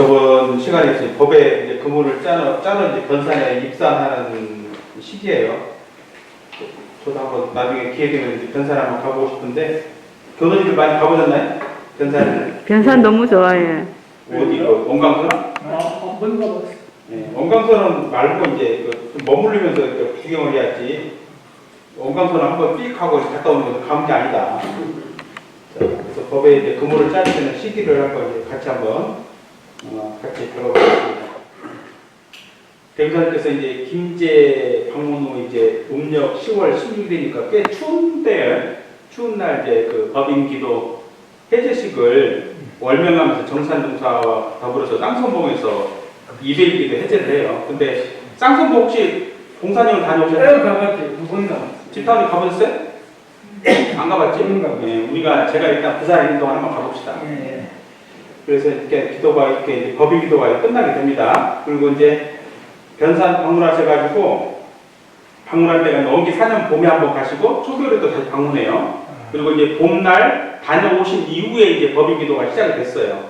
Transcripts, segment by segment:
저번 시간에 이제 법에 이제 그물을 짜는 이제 변산에 입산하는 시기예요. 저도 한번 나중에 기회 되면 이제 변산 한번 가보고 싶은데, 교도님들 많이 가보셨나요? 변산을? 변산 너무 좋아해. 어디, 원광소나? 한번 가봤어. 네, 원광소는 말고 이제 좀 머무르면서 구경을 해야지. 원광소는 한번 삑 하고 갔다 오는 것도 가는 게 아니다. 자, 그래서 법에 이제 그물을 짜는 때는 시기를 한번 이제 같이 한번 같이 들어보겠습니다. 대구사님께서 이제 김제 방문 후 이제 음력 10월 16일이니까 꽤 추운 날 이제 그 법인기도 해제식을 월명하면서 정산동사와 더불어서 쌍성봉에서 200일기도 해제를 해요. 근데 쌍성봉 혹시 공사님은 다녀오셨나요? 가봤지. 2번 가봤어. 집타운에 가보셨어요? 안 가봤지? 우리가 제가 일단 부산에 있는 동안 한번 가봅시다. 예. 그래서 이렇게 기도가 이렇게 이제 법인 기도가 끝나게 됩니다. 그리고 이제 변산 방문하셔가지고 방문할 때가 원기 4년 봄에 한번 가시고 초겨울에도 다시 방문해요. 그리고 이제 봄날 다녀오신 이후에 이제 법인 기도가 시작이 됐어요.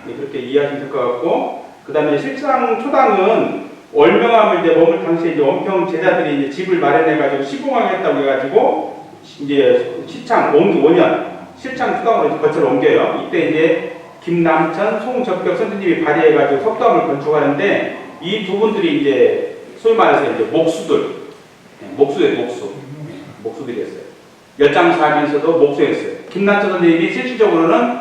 그렇게 이해하시면 될 것 같고, 그 다음에 실상 초당은 월명함을 이제 머물 당시에 이제 원평 제자들이 이제 집을 마련해가지고 시공하겠다고 해가지고 이제 시창 5년 실창 초당으로 이제 거처를 옮겨요. 이때 이제 김남천, 송적벽 선생님이 발의해가지고 석당을 건축하는데 이 두 분들이 이제 소위 말해서 이제 목수들이었어요. 엿장사하면서도 목수였어요. 김남천 선생님이 실질적으로는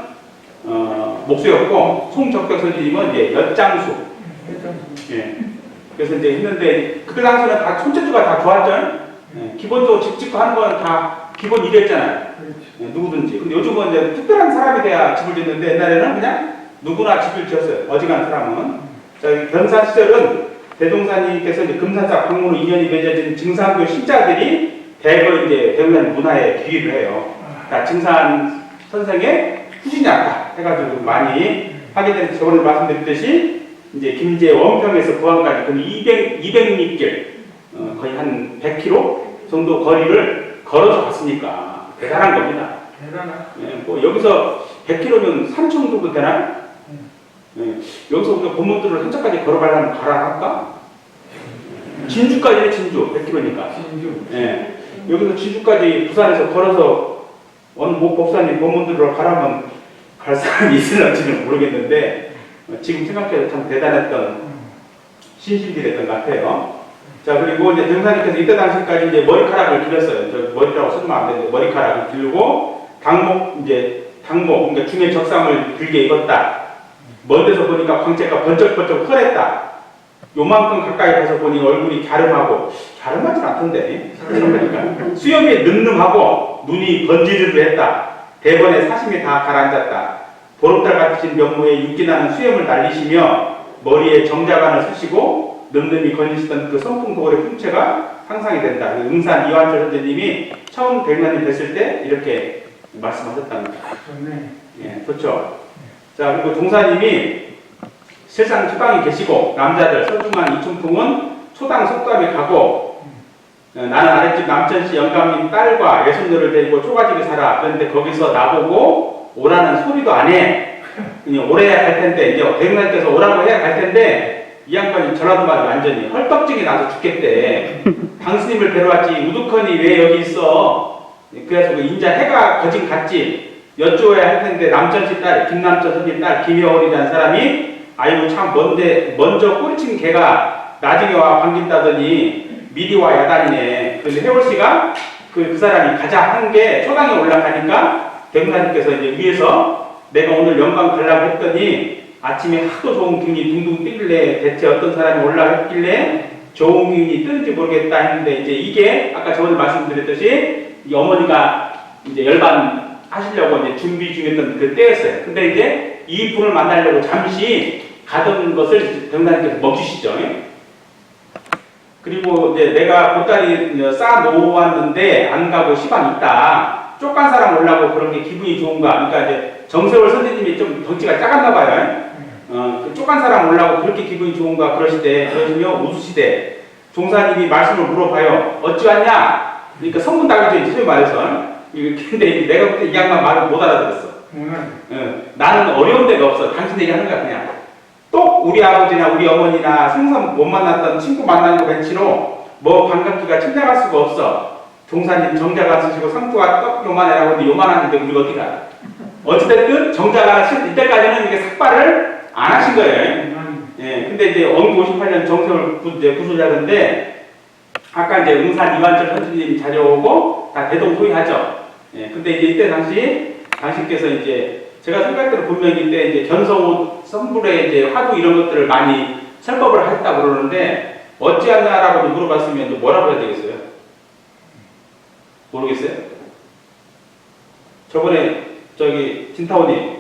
목수였고 송적벽 선생님은 이제 엿장수. 예. 그래서 이제 했는데 그때 당시에는 다 손재주가 다 좋았죠. 예. 기본적으로 집 짓고 하는 건 다 기본 일이었잖아요. 예, 누구든지. 근데 요즘은 이제 특별한 사람이 돼야 집을 짓는데 옛날에는 그냥 누구나 집을 지었어요. 어지간한 사람은. 자, 변산 시절은 대종사님께서 이제 금산사 방문으로 인연이 맺어진 증산교 신자들이 대거 이제 대종사님 문화에 기여를 해요. 그러니까 증산 선생의 후신이었다 해가지고 많이 하게 되는, 저번에 말씀드렸듯이 이제 김제 원평에서 부안까지 그 200리길 거의 한 100km 정도 거리를 걸어서 갔으니까 대단한 겁니다. 대단하다. 예, 뭐 여기서 100km면 산청 정도 되나요? 예, 여기서 우리가 본문들을 한척까지 걸어가려면 가라 할까? 진주까지는 진주 100km니까. 진주. 예, 여기서 진주까지 부산에서 걸어서 어느 모 법사님 본문들을 가라면 갈 사람이 있을지는 모르겠는데 지금 생각해도 참 대단했던 신신들이었던 것 같아요. 자, 그리고 이제 대종사님께서 이때 당시까지 이제 머리카락을 길렀어요. 저 머리라고 쓰면 안 되는데 머리카락을 길고 당목, 그러니까 중에 적상을 길게 입었다. 먼 데서 보니까 광채가 번쩍번쩍 펄했다. 요만큼 가까이 가서 보니 얼굴이 갸름하진 않던데. 그러니까 수염이 늠름하고 눈이 번지르르 했다. 대번에 사심이 다 가라앉았다. 보름달 같으신 면모에 윤기나는 수염을 날리시며 머리에 정자관을 쓰시고 늠름히 건지시던 그 선풍도골의 풍채가 상상이 된다. 응산 이완철 선생님이 처음 대금사님 뵀을 때 이렇게 말씀하셨답니다. 좋네. 예, 좋죠. 자, 그리고 종사님이 세상 초당에 계시고 남자들 서중한 이춘풍은 초당 속담에 가고 나는 아랫집 남천시 영감님 딸과 예손녀를 데리고 초가집에 살아. 그런데 거기서 나보고 오라는 소리도 안 해. 그냥 오래야 갈 텐데 이제 대금사님께서 오라고 해야 갈 텐데 이 양반이 전라도 말이 완전히 헐떡증이 나서 죽겠대. 당스님을 뵈러 왔지 우두커니 왜 여기 있어? 그래서 그 인자 해가 거진 갔지. 여쭈어야 할 텐데 남천시 딸 김남천 선생님 딸 김여월이라는 사람이 아이고 참 먼저 꼬리친 개가 나중에 와 반긴다더니 미리 와 야단이네. 그런데 혜월씨가 그 사람이 가자 한 게 초당에 올라가니까 대금사님께서 이제 위에서 내가 오늘 영광 가려고 했더니 아침에 하도 좋은 기운이 둥둥 뜨길래 대체 어떤 사람이 올라갔길래 좋은 기운이 뜨는지 모르겠다 했는데 이제 이게 아까 저번에 말씀드렸듯이 이 어머니가 이제 열반 하시려고 이제 준비 중이었던 그 때였어요. 근데 이제 이 분을 만나려고 잠시 가던 것을 대금사님께서 멈추시죠. 그리고 이제 내가 보따리 쌓아 놓았는데 안 가고 시간 있다. 쪽간 사람 올라고 그런 게 기분이 좋은가? 그러니까 이제 정세월 선생님이 좀 덩치가 작았나 봐요. 그 쪽간 사람 올라고 그렇게 기분이 좋은가 그러시며 웃으시대. 종사님이 말씀을 물어봐요. 어찌 왔냐? 그러니까 성문 다그죠. 소위 말해서. 근데 내가 그때 이 양반 말을 못 알아들었어. 나는 어려운 데가 없어. 당신 얘기하는 거야 그냥. 또 우리 아버지나 우리 어머니나 생선 못 만났던 친구 만난 거 벤치로 뭐 반갑기가 침략할 수가 없어. 종사님 정자가 쓰시고 상투가 떡 요만해라고 하는데 요만한데 우리가 어떻게 알아? 어찌됐든 정자가 이때까지는 이게 삭발을 안 하신 거예요. 예, 근데 이제 원기 58년 정세월 구술자인데 아까 이제 응산 이완철 선생님 자료고 다 대동소이하죠. 예, 근데 이제 이때 당신께서 이제 제가 생각대로 분명히 이때 이제 견성호 선불에 이제 화두 이런 것들을 많이 설법을 했다고 그러는데 어찌하냐라고 물어봤으면 뭐라고 해야 되겠어요? 모르겠어요? 저번에 저기 진타오님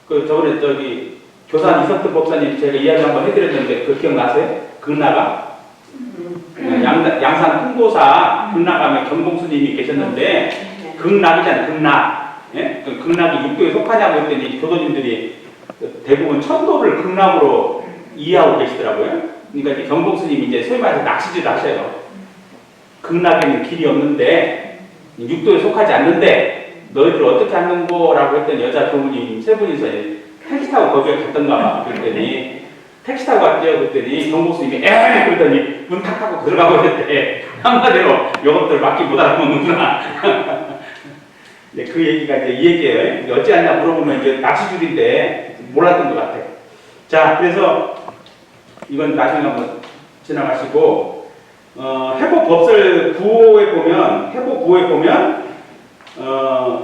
저번에 저기 교산 이석들 법사님 제가 이야기 한번 해드렸는데 그 기억나세요? 극나가? 양산 홍보사 극나가면 경봉스님이 계셨는데 극락이잖아요. 극락. 예? 그 극락이 육도에 속하냐고 했더니 교도님들이 대부분 천도를 극락으로 이해하고 계시더라고요. 그러니까 이제 경봉스님이 이제 소위 말해서 낚시질 하셔요. 극락에는 길이 없는데 육도에 속하지 않는데 너희들 어떻게 하는 거라고 했더니 여자 교무님 세 분이서 택시 타고 거기에 갔던가 봐. 그랬더니 택시 타고 갔대요. 그랬더니 경복스님이 그러더니 문 탁 닫고 들어가고 있는데 한마디로 요것들 밖에 못 알아먹는구나. 이제 그 얘기가 이제 이 얘기예요. 어찌하냐 물어보면 이제 낚시줄인데 몰랐던 것 같아. 자, 그래서 이건 나중에 한번 지나가시고 해보법설 9호에 보면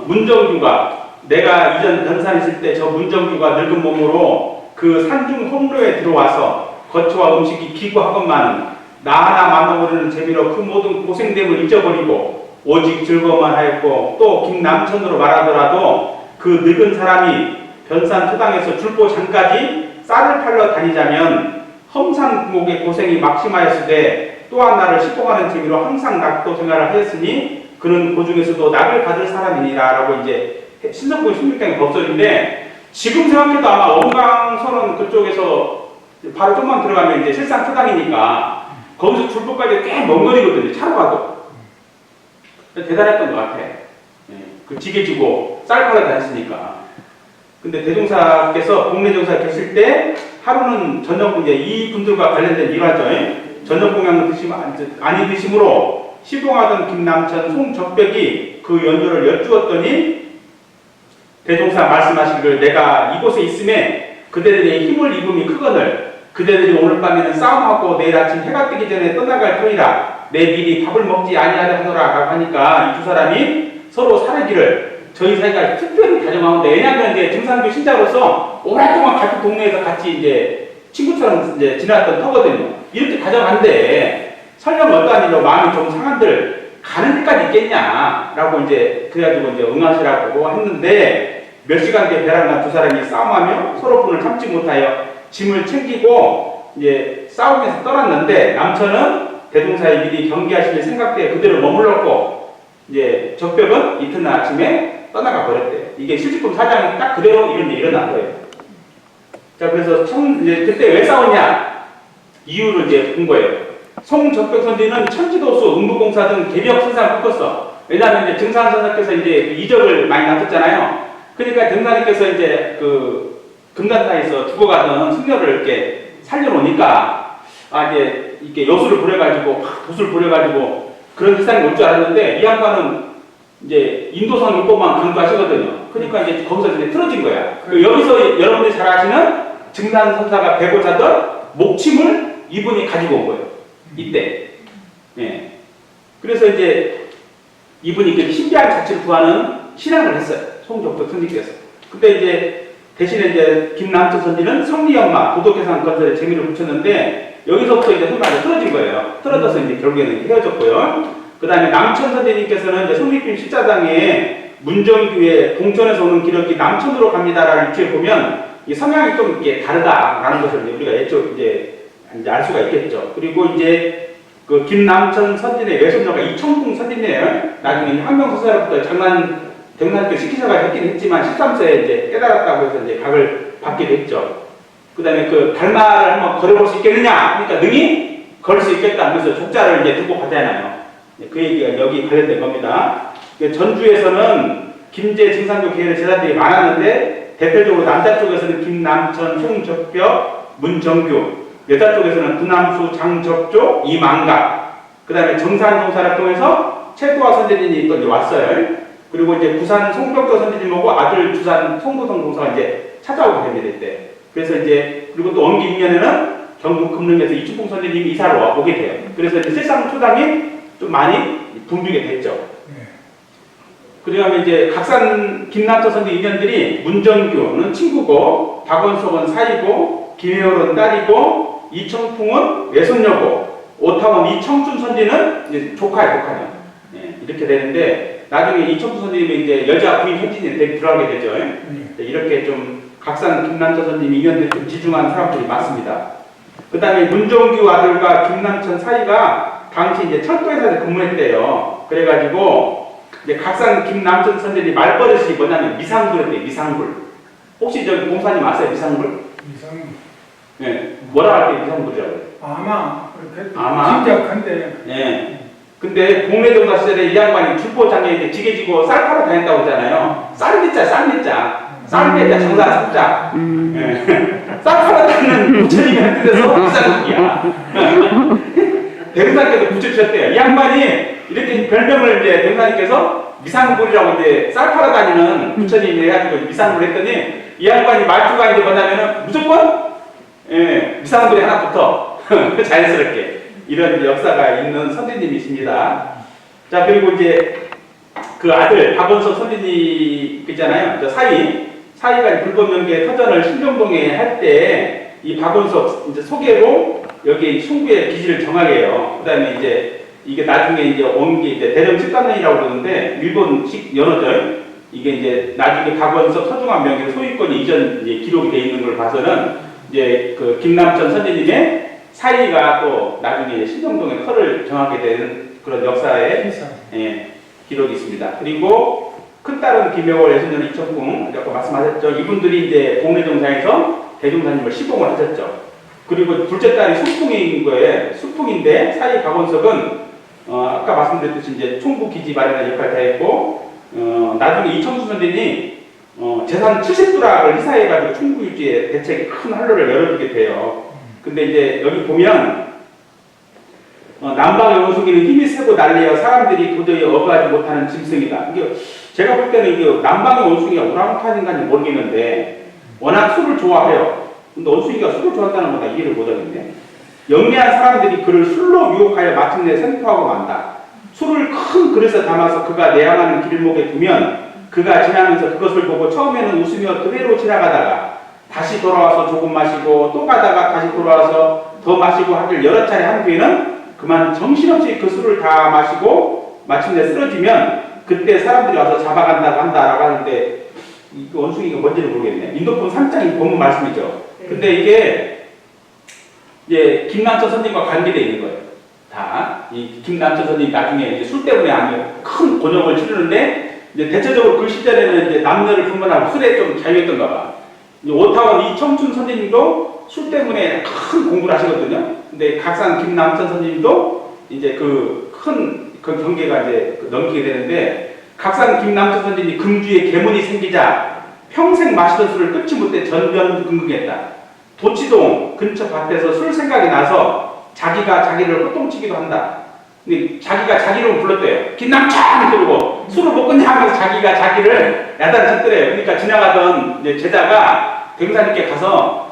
문정주가 내가 이전 변산 있을 때 저 문정주가 늙은 몸으로 그 산중 홍로에 들어와서 거처와 음식이 기구하건만 나 하나 만나보려는 재미로 그 모든 고생됨을 잊어버리고 오직 즐거움만 하였고 또 김남천으로 말하더라도 그 늙은 사람이 변산 토당에서 줄보 장까지 쌀을 팔러 다니자면 험산구목의 고생이 막심하였으되 또한 나를 시봉하는 재미로 항상 낙도 생활을 하였으니 그는 그 중에서도 낙을 받을 사람이니라 라고 이제 신성군 16강의 법설인데 지금 생각해도 아마 원광선언 그쪽에서 바로 좀만 들어가면 이제 실상 토당이니까 거기서 줄보까지 꽤 먼 거리거든요. 차로 가도. 대단했던 것 같아. 그 지게 지고 쌀 팔아 다녔으니까. 근데 대종사께서 공례종사 계실 때 하루는 저녁 이제 이 분들과 관련된 일화죠. 저녁 공양을 아니 드심으로 시봉하던 김남천 송적벽이 그 연조를 여쭈었더니 대종사 말씀하시기를 내가 이곳에 있음에 그대들의 힘을 입음이 크거늘 그대들이 오늘 밤에는 싸움하고 내일 아침 해가 뜨기 전에 떠나갈 터이라 내 미리 밥을 먹지 아니하려 하노라 라고 하니까 이 두 사람이 서로 사르기를 저희 사이가 특별히 다정하는데 왜냐하면 이제 등산교 신자로서 오랫동안 같은 동네에서 같이 이제 친구처럼 이제 지났던 터거든요. 이렇게 다정한데 설령 어떠한 일로 마음이 좀 상한들 가는 데까지 있겠냐라고 이제 그래가지고 이제 응하시라고 했는데 몇 시간 뒤에 배란간 두 사람이 싸움하며 서로 분을 참지 못하여 짐을 챙기고 이제 싸우면서 떠났는데 남천은 대종사의 미리 경계하시는 생각대에 그대로 머물렀고 이제 적벽은 이튿날 아침에 떠나가 버렸대요. 이게 실직금 사장이 딱 그대로 이런 일이 일어난 거예요. 자, 그래서 이제 그때 왜 싸웠냐 이유를 이제 본 거예요. 송적벽 선지는 천지도수, 음부공사 등 개벽 선상을 꺾었어. 왜냐하면 이제 증산선사께서 이제 이적을 많이 놔뒀잖아요. 그러니까 등산님께서 이제 그 금단사에서 죽어가던 승려를 이렇게 살려놓으니까 이제 이렇게 여수를 부려가지고 도수를 부려가지고 그런 세상이 올 줄 알았는데 이 양반은 이제 인도성 율법만 강조하시거든요. 그러니까 이제 거기서 이제 틀어진 거야. 여기서 여러분들이 잘 아시는 증산선사가 베고자 하던 목침을 이분이 가지고 온 거예요. 이때. 예. 그래서 이제 이분이 이렇게 신비한 자체를 구하는 신앙을 했어요. 송적벽 선지께서. 근데 이제 대신에 이제 김남천 선지는 성리연마, 도덕계산 건설에 재미를 붙였는데 여기서부터 이제 손발이 틀어진 거예요. 틀어져서 이제 결국에는 헤어졌고요. 그 다음에 남천 선지님께서는 이제 성립팀 십자당에 문정교회 공천에서 오는 기력이 남천으로 갑니다라는 위치에 보면 이 성향이 좀 이렇게 다르다라는 것을 우리가 이제 알 수가 있겠죠. 그리고 이제 그 김남천 선진의 외손녀가 이청풍 선진이에요. 나중에 한명서사로부터 대웅사님께 시키셔가 했긴 했지만 13세에 이제 깨달았다고 해서 이제 각을 받기도 했죠. 그 다음에 그 달마를 한번 걸어볼 수 있겠느냐? 그러니까 능히 걸을 수 있겠다. 그래서 족자를 이제 두고 가잖아요. 그 얘기가 여기 관련된 겁니다. 전주에서는 김제 증산교 계열의 제자들이 많았는데 대표적으로 남자 쪽에서는 김남천, 송적벽, 문정규, 여자 쪽에서는 구남수, 장적조, 이만각, 그 다음에 정산종사를 통해서 최도화 선생님이 또 이제 왔어요. 그리고 이제 부산 송벽조 선생님하고 아들 주산 송도성 동사가 이제 찾아오게 됩니다, 이때. 그래서 이제, 그리고 또 원기 6년에는 경북 금능에서 이춘풍 선생님이 이사로 오게 돼요. 그래서 이제 실상 초당이 좀 많이 붐비게 됐죠. 그 다음에 이제 각산 김남천 선생 인연들이 문정규는 친구고, 박원석은 사이고, 김혜월은 딸이고, 이청풍은 외손녀고, 오타원 이청춘 선지는 이제 조카예요. 예, 이렇게 되는데, 나중에 이청춘 선생님이 이제 여자 부인 현진이 들어가게 되죠. 이렇게 좀 각산 김남천 선생님 인연들이 좀 지중한 사람들이 많습니다. 그 다음에 문정규 아들과 김남천 사이가 당시 이제 철도회사에서 근무했대요. 그래가지고, 이제 각산 김남천 선생님 말버릇이 뭐냐면 미상불이었대요. 미상불. 혹시 저기 공사님 아세요? 미상불? 이상. 네. 뭐라 할 때 미상불이라고 해요? 아마 그렇게. 아마? 짐작한데. 네. 근데 동래동사 시절에 이 양반이 출보장에 이제 지게 지고 쌀 팔아 다녔다고 하잖아요. 쌀미자, 쌀미자. 쌀미자, 장사 쌀자. 네. 쌀 팔아 다니는 부처님이 한 뜻에서 미상불이야. 대금사님께서 붙여주셨대요. 이 양반이 이렇게 별명을 이제 대금사님께서 미상불이라고 이제 쌀 팔아 다니는 부처님이 해가지고 미상불 했더니 이 양반이 말투가 이제 뭐냐면은 무조건 예, 미상불이 하나 붙어. 자연스럽게. 이런 역사가 있는 선생님이십니다. 자, 그리고 이제 그 아들 박원석 선생님 있잖아요. 저 사이가 불법연계 터전을 신정동에 할 때 이 박원석 이제 소개로 여기 충구에 기지를 정하게 해요. 그 다음에 이제 이게 나중에 이제 온 게 이제 대령 집단론이라고 그러는데 일본식 연어죠. 이게 이제 나중에 박원석 서중환 명의 소유권이 이전 이제 기록이 되어 있는 걸 봐서는 이제 그 김남천 선생님의 사이가 또 나중에 신정동에 터를 정하게 되는 그런 역사의 예, 기록이 있습니다. 그리고 큰 딸은 김혜월, 예순년 이청풍 아까 말씀하셨죠. 이분들이 이제 공례정사에서 대종사님을 시봉을 하셨죠. 그리고 둘째 딸이 수풍인 거예요. 수풍인데 사이 박원석은 아까 말씀드렸듯이 이제 총부 기지 마련의 역할을 다했고 나중에 이청수 선생님이 재산 70두락을 희사해가지고 총부 유지에 대책에 큰 활로를 열어주게 돼요. 근데 이제 여기 보면 남방의 원숭이는 힘이 세고 난리여 사람들이 도저히 어부하지 못하는 짐승이다. 이게 제가 볼 때는 이게 남방의 원숭이가 오랑우탄인가는 모르겠는데 워낙 술을 좋아해요. 근데 원숭이가 술을 좋아한다는 건 다 이해를 못하겠네. 영리한 사람들이 그를 술로 유혹하여 마침내 생포하고 만다. 술을 큰 그릇에 담아서 그가 내향하는 길목에 두면 그가 지나면서 그것을 보고 처음에는 웃으며 그대로 지나가다가 다시 돌아와서 조금 마시고 또 가다가 다시 돌아와서 더 마시고 하길 여러 차례 한 뒤에는 그만 정신없이 그 술을 다 마시고 마침내 쓰러지면 그때 사람들이 와서 잡아간다고 한다라고 하는데 이 원숭이가 뭔지를 모르겠네. 인도품 3장이 본문 말씀이죠. 근데 이게 이제 김남천 선생님과 관계되어 있는 거예요. 다 이 김남천 선생님 나중에 이제 술 때문에 아주 큰 곤욕을 치르는데 이제 대체적으로 그 시절에는 이제 남녀를 분간하고 술에 좀 자유했던가 봐. 오타원 이청춘 선생님도 술 때문에 큰 공부를 하시거든요. 근데 각산 김남천 선생님도 이제 그 큰 그 경계가 이제 넘기게 되는데 각산 김남천 선생님이 금주에 계문이 생기자 평생 마시던 술을 끊지 못해 전변긍긍했다. 도치동 근처 밭에서 술 생각이 나서 자기가 자기를 호통치기도 한다. 근데 자기가 자기를 불렀대요. 김남천! 그러고 술을 못 끊냐 하면서 자기가 자기를 야단쳤더래요. 그러니까 지나가던 이제 제자가 대금사님께 가서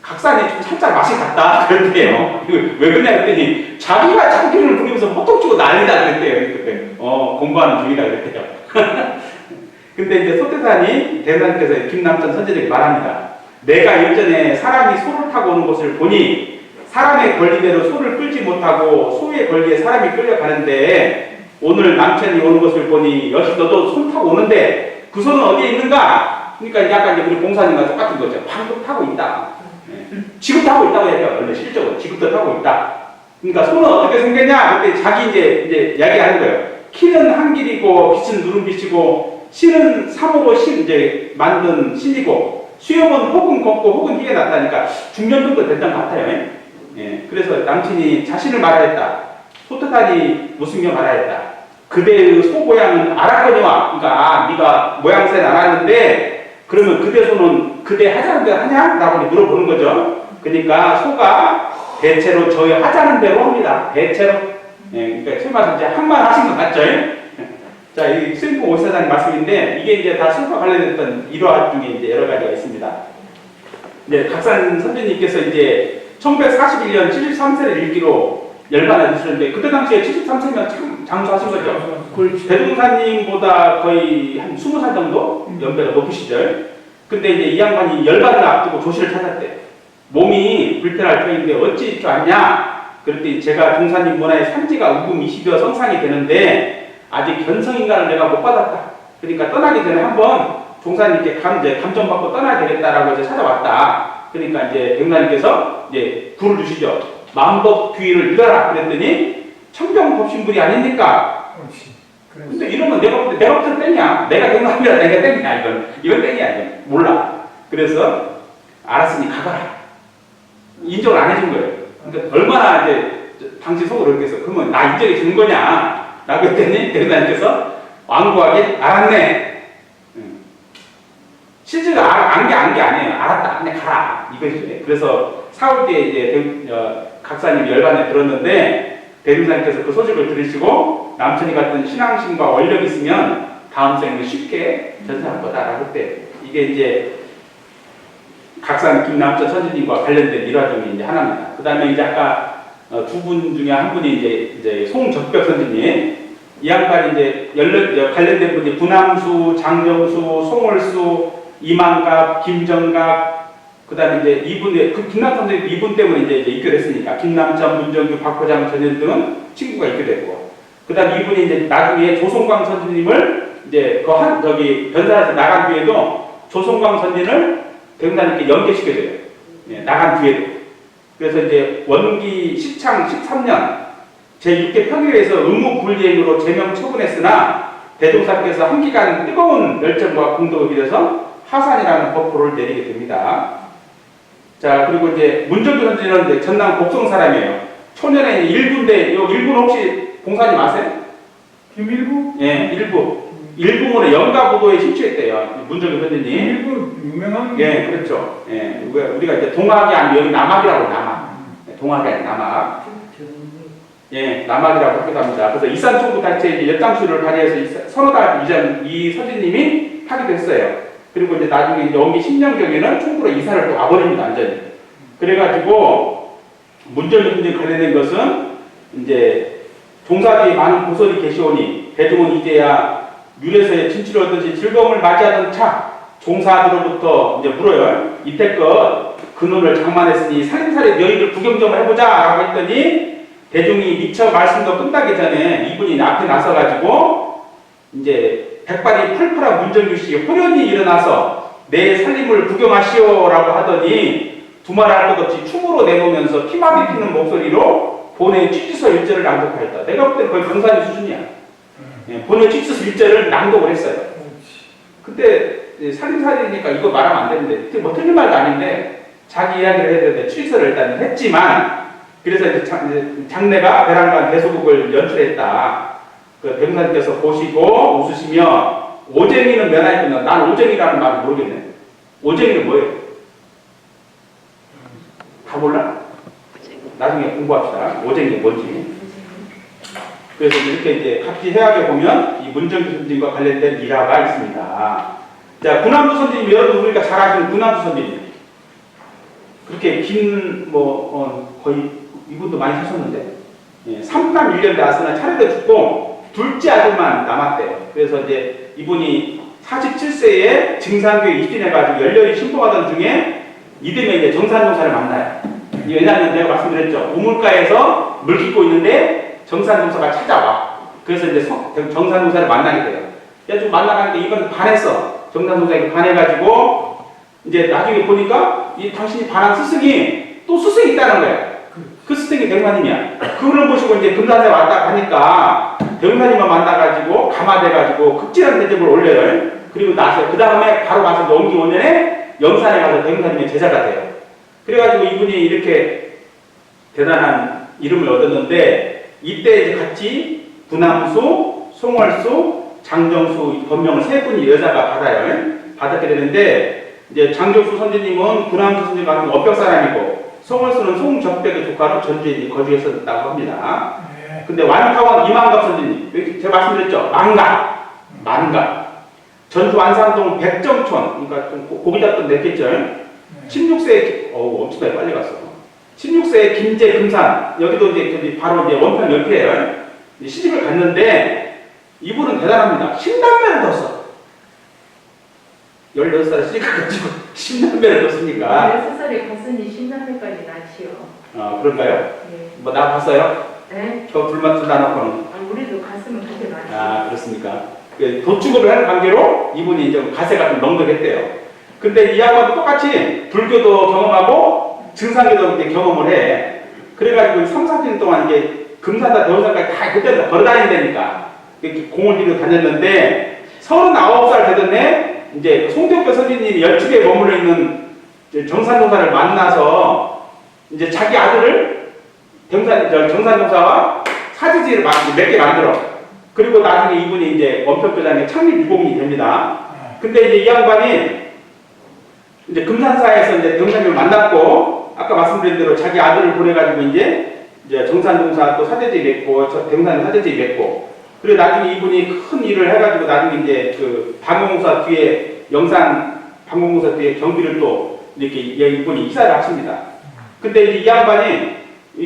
각산이 좀 살짝 맛이 갔다 그랬대요. 왜 그러냐 그랬더니 자기가 자기를 부리면서 호통치고 난리다 그랬대요. 그때 공부하는 중이다 그랬대요. 근데 이제 소태산이 대금사님께서 김남천 선생님에게 말합니다. 내가 일전에 사람이 소를 타고 오는 것을 보니 사람의 권리대로 소를 끌지 못하고 소의 권리에 사람이 끌려가는데 오늘 남편이 오는 것을 보니 역시 너도 손 타고 오는데 그 손은 어디에 있는가? 그러니까 약간 이제 우리 봉사님과 똑같은 거죠. 방금 타고 있다. 지금 타고 있다고 해요. 원래 실적으로 지금도 타고 있다. 그러니까 손은 어떻게 생겼냐? 그때 자기 이제 이야기하는 거예요. 키는 한 길이고 빛은 누름빛이고 신은 삼으로 이제 만든 신이고 수염은 혹은 걷고 혹은 희게 났다니까 중년 정도 됐던 것 같아요. 예. 그래서 남친이 자신을 말하였다. 소태산이 웃으며 말하였다. 그대의 소 모양은 알았거니와. 그러니까 네가 모양새는 알았는데 그러면 그대 소는 그대 하자는 대로 하냐? 라고 물어보는 거죠. 그러니까 소가 대체로 저희 하자는 대로 합니다. 대체로. 예, 그러니까 설마 이제 한만 하신 것 같죠? 자, 이 스님프 오사장님 말씀인데 이게 이제 다 술과 관련됐던 일화 중에 이제 여러 가지가 있습니다. 이제 각산 선생님께서 이제 1941년 73세를 일기로 열반을 드시는데 그때 당시에 73세면 참 장수하신 거죠. 대종사님보다 거의 한 20살 정도 연배가 높으시죠. 근데 이제 이 양반이 열반을 앞두고 조실을 찾았대. 몸이 불편할 터인데 어찌 줄 않냐? 그랬더니 제가 종사님 문화의 산지가 우금 20여 성상이 되는데 아직 견성인가를 내가 못 받았다. 그러니까 떠나기 전에 한번 종사님께 감정받고 떠나야 되겠다라고 이제 찾아왔다. 그러니까 이제 대종사님께서 이제 불을 주시죠. 만법 귀를 잃어라. 그랬더니 청정법신불이 아닙니까? 근데 이러면 내가 무슨 땡이야. 내가 대종사님이라 내가 땡이야. 이건 땡이야. 이건 몰라. 그래서 알았으니 가거라. 인정을 안 해준 거예요. 그러니까 얼마나 이제 당신 속으로 그랬겠어. 그러면 나 인정해 준 거냐? 라고 했더니 대통령께서 완고하게 알았네. 실제로 안 게 아니에요. 알았다. 그냥 가라. 이거지. 그래서 4월 뒤에 이제 각사님 열반에 들었는데 대통령께서 그 소식을 들으시고 남천이 같은 신앙심과 원력이 있으면 다음 생에 쉽게 전사할 거다라고 했대. 이게 이제 각산 김남천 선생님과 관련된 일화 중에 이제 하나입니다. 그 다음에 이제 아까 두 분 중에 한 분이 이제 송적벽 선생님, 이 양반이 이제 관련된 분이 분함수, 장정수, 송월수, 이만갑, 김정갑, 그 다음에 이제 이분의 김남천 선생님 이분 때문에 이제 입교했으니까 김남천, 문정규, 박호장, 전현 등은 친구가 입교됐고, 그 다음 이분이 이제 나중에 조송광 선생님을 이제 변사에서 나간 뒤에도 조송광 선생님을 대웅사님께 연계시켜줘요. 예, 나간 뒤에도. 그래서 이제 원기 시창 13년 제6회 평일에서 의무불이행으로 제명 처분했으나 대종사께서 한 기간 뜨거운 열정과 공덕을 빌어서 하산이라는 법포를 내리게 됩니다. 자, 그리고 이제 문정규 선생님은 전남 곡성 사람이에요. 초년에 일부인데, 요 일부는 혹시 봉사님 아세요? 김일부? 예, 일부. 일부문의 영가보도에 심취했대요. 문정규 선생님. 김일부 유명한. 예, 그렇죠. 예, 우리가 이제 동학이 아니면 여기 남학이라고 남학. 동학이 아니라 남학. 예, 남학이라고 하기도 합니다. 그래서 이산총부 단체에 열당수를 발휘해서 서너 달 이전 이 선생님이 하기도 했어요. 그리고 이제 나중에 이제 원기 10년경에는 총부로 이사를 또 와버립니다, 완전히. 그래가지고 문정규 선생님 관련된 것은 이제 종사뒤에 많은 고설이 계시오니 대중은 이제야 율에서의 진치를 얻듯이 즐거움을 맞이하던 차 종사들로부터 이제 물어요. 이때껏 근원을 장만했으니 살림살이 너희들 구경 좀 해보자 라고 했더니 대중이 미처 말씀도 끝나기 전에 이분이 앞에 나서가지고 이제 백발이 펄펄한 문정규 씨 호련히 일어나서 내 살림을 구경하시오 라고 하더니 두말할 것 없이 춤으로 내놓으면서 피마비 피는 목소리로 본의 취지서 일절을 낭독하였다. 내가 볼 때는 거의 강사님 수준이야. 예, 본의 취지서 일절을 낭독을 했어요. 그때 살림살이니까 이거 말하면 안 되는데 뭐 틀린 말도 아닌데 자기 이야기를 해야 되는데 취지서를 일단 했지만 그래서 이제 장내가 배란간 대소국을 연출했다. 그 대통령께서 보시고 웃으시며 오쟁이는 면하였구나. 난 오쟁이라는 말을 모르겠네. 오쟁이는 뭐예요? 다 몰라? 나중에 공부합시다. 오쟁이 뭔지. 그래서 이렇게 이제 각지 해학에 보면 이 문정규 선생님과 관련된 일화가 있습니다. 자, 군함두 선생님, 여러분 우리가 잘 아시는 군함두 선생님. 그렇게 긴 거의 이분도 많이 사셨는데, 예, 3남 1년 나왔으나 차례대 죽고 둘째 아들만 남았대요. 그래서 이제 이분이 47세에 증산교에 입진해가지고 열렬히 신봉하던 중에 이듬해 이제 정산종사를 만나요. 왜냐하면 내가 말씀드렸죠. 우물가에서 물 깃고 있는데 정산종사가 찾아와. 그래서 이제 정산종사를 만나게 돼요. 좀 만나가니까 이번에 반했어. 정산종사에게 반해가지고 이제 나중에 보니까 이 당신이 반한 스승이 또 스승이 있다는 거예요. 그 스승이 대웅사님이야. 그분을 보시고 이제 금산에 왔다 가니까 대웅사님만 만나가지고 감화돼가지고 극진한 대접을 올려요. 그리고 나서 그 다음에 바로 가서 원기 5년에 영산에 가서 대웅사님의 제자가 돼요. 그래가지고 이분이 이렇게 대단한 이름을 얻었는데 이때 이제 같이 분함수, 송월수, 장정수 법명을 세 분이 여자가 받아요. 받았게 되는데, 이제 장족수 선지님은 군함수 선지 같은 업벽 사람이고, 송월수는 송적백의 조카로 전주에 거주했었다고 합니다. 네. 근데 완카원 이만갑 선지님, 여기 제가 말씀드렸죠? 만갑. 전주 완산동 백정촌, 그러니까 좀 고기 잡던 냈겠죠? 16세에, 엄청나게 빨리 갔어. 16세에 김제 금산, 여기도 이제 바로 이제 원편 옆이에요. 시집을 갔는데, 이분은 대단합니다. 신남매를 뒀어. 16살에 시집가가지고 신남매를 뒀으니까. 16살에 갔으니 신남매까지 낳지요. 그런가요? 네. 뭐, 나 봤어요? 네? 저 둘만 둘러놓고는. 우리도 갔으면 그렇게 낳지. 그렇습니까? 도축을 하는 관계로 이분이 이제 가세가 좀 넉넉했대요. 근데 이 양반도 똑같이 불교도 경험하고 증상계도 이제 경험을 해. 그래가지고 3, 4년 동안 이제 금산다 대원산까지 다 그때는 걸어다닌다니까. 이렇게 공을 들고 다녔는데 39살 되던 해 이제 송대표 선생님이 열집에 머물러 있는 정산동사를 만나서 이제 자기 아들을 정산동사와 사지지를 몇 개 만들어. 그리고 나중에 이분이 이제 원평교장의 창립 유공이 됩니다. 근데 이제 이 양반이 이제 금산사에서 이제 정산님을 만났고, 아까 말씀드린 대로 자기 아들을 보내가지고 이제 정산동사 또 사제지 맺고, 정산 사제지 맺고, 그리고 나중에 이분이 큰 일을 해가지고 나중에 이제 그 방공사 뒤에, 영산 방공사 뒤에 경비를 또 이렇게 이분이 이사를 하십니다. 근데 이제 이 양반이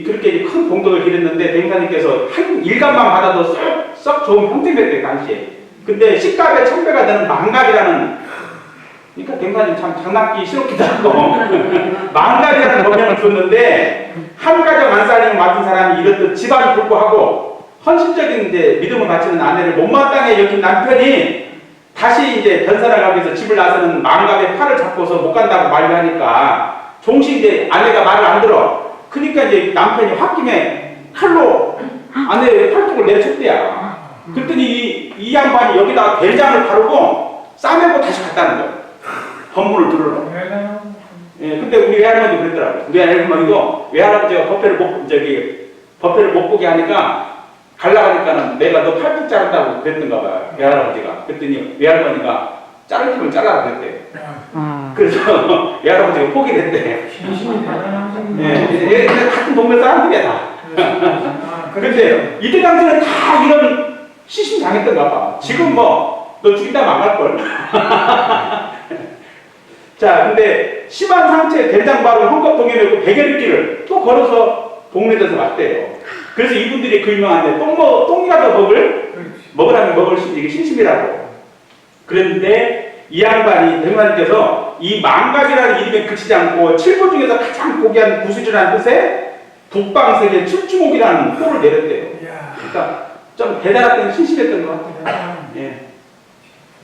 그렇게 이제 큰 공덕을 기렸는데, 대행사님께서 한 일감만 받아도 썩 좋은 평택이었대요, 당시에. 근데 식갑에 1000배가 되는 망갑이라는, 그러니까 대행사님 참 장난기 싫었기도 하고, 망갑이라는 법명을 줬는데, 한 가정 안살림 맡은 사람이 이렇듯 집안이 불구하고, 헌신적인 이제 믿음을 바치는 아내를 못마땅해 여긴 남편이 다시 이제 변산을 하기 위해서 집을 나서는 망갑의 팔을 잡고서 못 간다고 말을 하니까, 종시 이제 아내가 말을 안 들어. 그러니까 이제 남편이 홧김에 칼로 아내의 팔뚝을 내쳤대야. 그랬더니 이 양반이 여기다가 대장을 바르고 싸매고 다시 갔다는 거야. 법문을 들으러. 예, 근데 우리 외할머니도 그랬더라고. 우리 외할머니도 외할아버지가 법회를 못 보게 하니까 갈라가니까는 내가 너 팔뚝 자른다고 그랬던가 봐요. 외할아버지가. 그랬더니 외할머니가 자를 힘을 잘라라 그랬대. 그래서 외할아버지가 포기를 했대. 신심이 대단하신 예, 같은 동네 사람들이야 다. 그런데 이때 당시에는 다 이런 시심 당했던가 봐. 지금 뭐 너 죽인다면 안 갈걸. 자, 근데 심한 상처에 된장 바로 헝겊 동해내고 백여리길을 또 걸어서 동네에서 왔대요. 그래서 이분들이 그 유명한데 똥이라도 먹으라면 먹을 수 있는 게 신심이라고. 그런데 이 양반이 대무사님께서 이 망각이라는 이름에 그치지 않고 칠보 중에서 가장 고귀한 구수주라는 뜻에 북방세계 칠주목이라는 호를 내렸대요. 그러니까 좀 대단했던 신심했던 것 같아요. 예.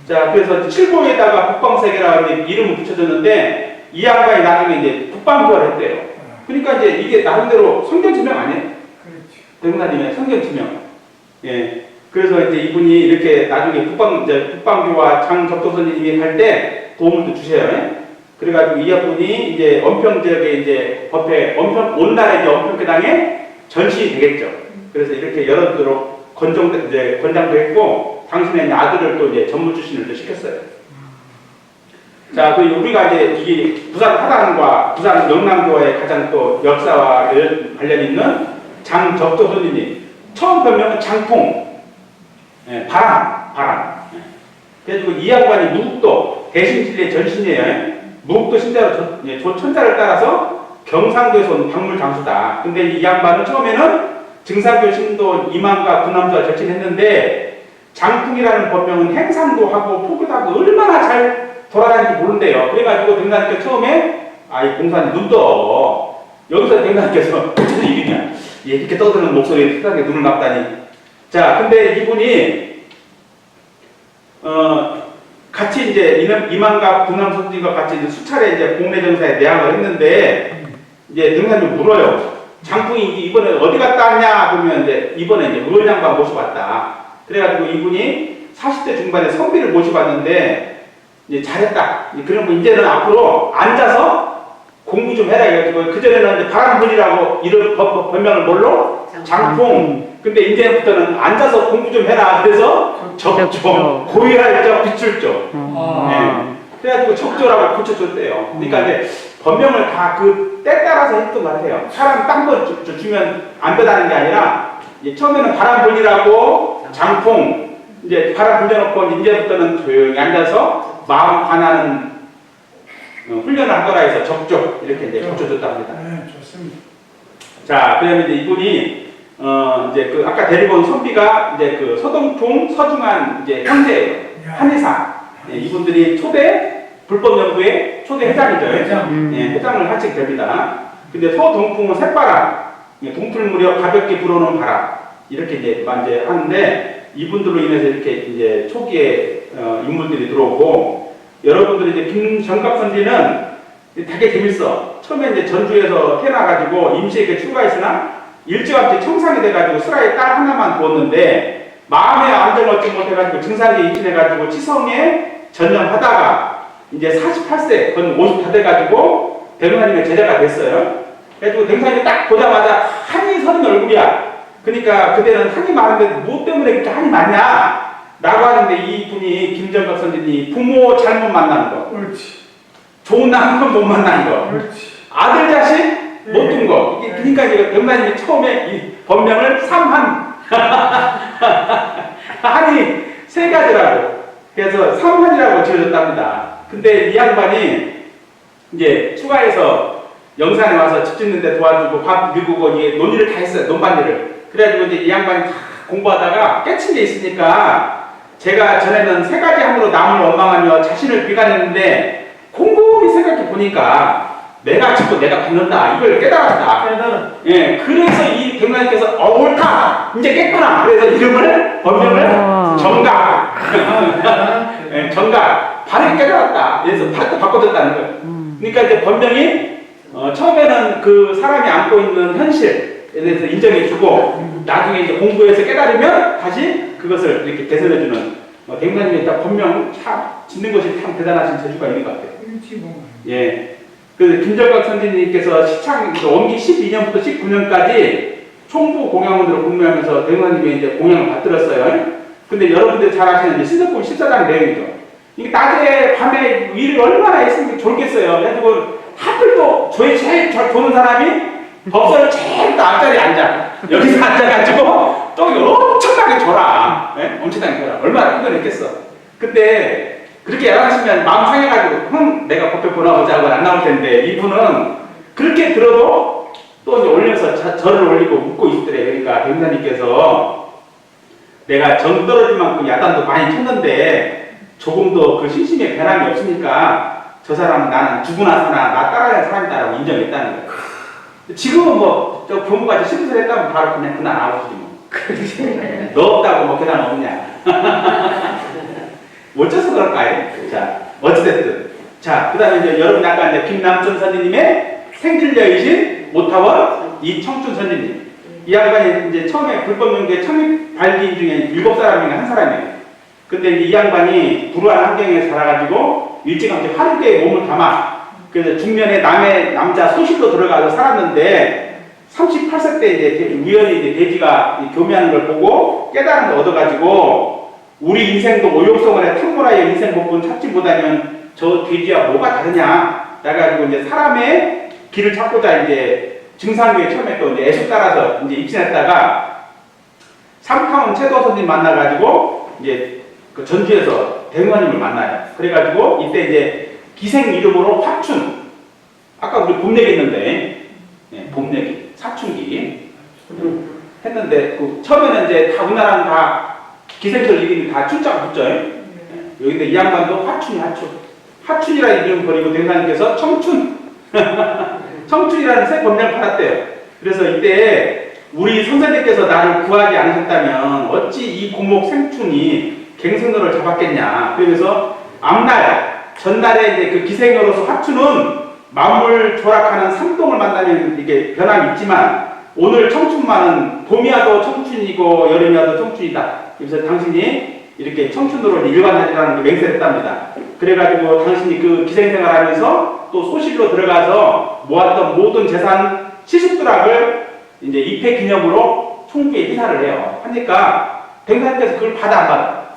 자, 그래서 칠보에다가 북방세계라는 이름을 붙여줬는데 이 양반이 나중에 이제 북방교화를 했대요. 그러니까 이제 이게 나름대로 성경지명 아니에요? 대무사님의 성경지명. 예. 그래서 이제 이분이 이렇게 나중에 북방교와 장적도선님이 할 때 도움을 또 주세요. 그래가지고 이분이 이제 원평 지역에 이제 온달에 이제 원평교당에 전시이 되겠죠. 그래서 이렇게 여러분들로 권장도 했고, 당신의 아들을 또 이제 전무 출신을 또 시켰어요. 자, 그 우리가 이제 이게 부산 화단과 부산 영남교와의 가장 또 역사와 관련 있는 장적도선님. 처음 별명은 장풍. 예, 바람. 그래가지고 이 양반이 무국도 대신진리의 전신이에요. 무국도 신자로 조천자를 따라서 경상도에서 온 박물 장수다. 근데 이 양반은 처음에는 증산교 신도 이만과 군함수와 절친했는데 장풍이라는 법명은 행상도 하고 포교도 하고 얼마나 잘 돌아다니는지 모른대요. 그래가지고 대무사님께서 처음에 이 공사님 눈 떠. 여기서 대무사님께서 무슨 일이냐. 이렇게 떠드는 목소리에 특하게 눈을 감다니. 자, 근데 이분이 같이 이제 이만갑 군함 선진과 같이 이제 수차례 이제 공례 정사에 내항을 했는데 이제 등산님 물어요. 장풍이 이번에 어디 갔다 왔냐 보면 이제 이번에 이제 의원양반 모시고 왔다. 그래가지고 이분이 40대 중반에 선비를 모시고 왔는데 이제 잘했다. 그러면 이제는 앞으로 앉아서 공부 좀 해라 해가지고 그전에는 이제 바람 불이라고 이런 법명을 뭘로? 장풍. 근데 이제부터는 앉아서 공부 좀 해라. 그래서 적조, 고유할 적, 비출 적. 네. 그래가지고 적조라고 고쳐줬대요. 그러니까 이제 법명을 다 그 때 따라서 했던 것 같아요. 사람 딴 거 주면 안 되다는 게 아니라 이제 처음에는 바람 불리라고 장풍 이제 바람 불려놓고 이제부터는 조용히 앉아서 마음 관하는 훈련을 한 거라 해서 적조 이렇게 이제 고쳐줬다고 합니다. 네, 좋습니다. 자, 그러면 이제 이분이 이제 그 아까 데리고 온 선비가 이제 그 서동풍 서중한 이제 형제예요. 한의사. 예, 이분들이 초대 불법 연구의 초대 회장이죠. 예, 회장을 하시게 됩니다. 근데 서동풍은 새바람, 예, 동풀 무렵 가볍게 불어오는 바람 이렇게 이제 하는데 이분들로 인해서 이렇게 이제 초기에 인물들이 들어오고 여러분들이 이제 김정갑 선지는 되게 재밌어. 처음에 이제 전주에서 태어나가지고 임시에게 출가했으나 일찌감치 청상이 돼가지고 슬하에 딸 하나만 두었는데 마음의 안정을 얻지 못해가지고 증상에 임신해가지고 치성에 전념하다가 이제 48세, 건 50 다 돼가지고 대문사님의 제자가 됐어요. 그래가지고 대문사님이 딱 보자마자 한이 서는 얼굴이야. 그러니까 그때는 한이 많은데 뭐 때문에 그렇게 한이 많냐? 라고 하는데 이 분이 김정갑 선생님이 부모 잘못 만나는 거. 옳지. 좋은 남편 못 만나는 거. 옳지. 아들 자식 못 둔 거. 그러니까 이제 대문사님이 처음에 이 법명을 삼한. 한이 세 가지라고. 그래서 삼한이라고 지어줬답니다. 근데 이 양반이 이제 추가해서 영산에 와서 집 짓는 데 도와주고 밥 밀고 이게 논일을 다 했어요. 논밭일을. 그래가지고 이제 이 양반이 다 공부하다가 깨친 게 있으니까 제가 전에는 세 가지 함으로 남을 원망하며 자신을 비관했는데 곰곰이 생각해 보니까 내가 짓고 내가 받는다. 이걸 깨달았다. 예, 그래서 이 백라님께서 옳다. 이제 깼구나. 그래서 이름을 법명을 정각. 예, 정각. 바르게 깨달았다. 그래서 바로 바꿔줬다는 거예요. 그러니까 이제 법명이 처음에는 그 사람이 안고 있는 현실에 대해서 인정해주고 나중에 이제 공부해서 깨달으면 다시 그것을 이렇게 개선해주는 백라님이 일단 법명 참 짓는 것이 참 대단하신 재주가 있는 것 같아요. 예. 그 김정각 선생님께서 시창 원기 12년부터 19년까지 총부 공양원으로 근무하면서 대무사님이 이제 공양을 받들었어요. 근데 여러분들이 잘 아시는 신석군 14장 내용이죠. 이게 낮에 밤에 일을 얼마나 했으면 졸겠어요. 그래가지고 하필 또 저희 제일 잘 보는 사람이 법설을 제일 또 앞자리에 앉아. 여기서 앉아가지고 또 엄청나게 졸아. 네? 엄청나게 졸아. 얼마나 힘들었겠어. 근데 그렇게 연락하시면 마음 상해가지고 내가 법회 보나보자 하고 안 나올 텐데 이분은 그렇게 들어도 또 이제 올려서 절을 올리고 묻고 있더래. 그러니까 대문사님께서 내가 정 떨어질 만큼 야단도 많이 쳤는데 조금도 그 신심에 변함이 없으니까 저 사람은 나는 죽으나 사나 나 따라야 할 사람이다라고 인정했다는 거예요. 지금은 뭐 저 교무가 신부설 했다면 바로 그냥 그날 나오시지 뭐. 너 없다고 뭐 계단 없냐. 어째서 그럴까요? 자, 어찌됐든. 자, 그 다음에 이제 여러분 아까 이제 김남천 선생님의 생질녀이신 모타원 이청춘 선생님. 이 양반이 이제 처음에 불법연구의 창립 발기인 중에 7사람 중에 한 사람이에요. 근데 이 양반이 불우한 환경에 살아가지고 일찌감치 화류계에 몸을 담아 그래서 중년에 남의 남자 소실로 들어가서 살았는데 38세 때 이제 우연히 이제 돼지가 교미하는 걸 보고 깨달음을 얻어가지고 우리 인생도 오욕성원의 탕모라의 인생 복분 찾지 못하면 저 돼지와 뭐가 다르냐. 그래가지고 이제 사람의 길을 찾고자 이제 증상교에 처음에 또 이제 애수 따라서 이제 입신했다가 삼타원 채도 선생님 만나가지고 이제 그 전주에서 대무사님을 만나요. 그래가지고 이때 이제 기생 이름으로 화춘. 아까 우리 봄내기 했는데, 네, 봄내기, 사춘기 했는데 그 처음에는 이제 다 우리나라는 다 기생들 이름이 다 춘자가 붙죠. 여기인데 이 양반도 화춘이 화춘. 화춘이라는 이름 버리고 대무사님께서 청춘. 청춘이라는 새 법명을 받았대요. 그래서 이때 우리 선생님께서 나를 구하지 않으셨다면 어찌 이 고목 생춘이 갱생로를 잡았겠냐. 그래서 앞날, 전날에 이제 그 기생으로서 화춘은 만물 조락하는 삼동을 만나면 이게 변함이 있지만 오늘 청춘만은 봄이야도 청춘이고 여름이야도 청춘이다. 그래서 당신이 이렇게 청춘으로 일관하리라는 게 맹세했답니다. 그래가지고 당신이 그 기생생활하면서 또 소실로 들어가서 모았던 모든 재산 70두락을 이제 입회 기념으로 총부에 희사를 해요. 하니까 백사님께서 그걸 받아 안 받아?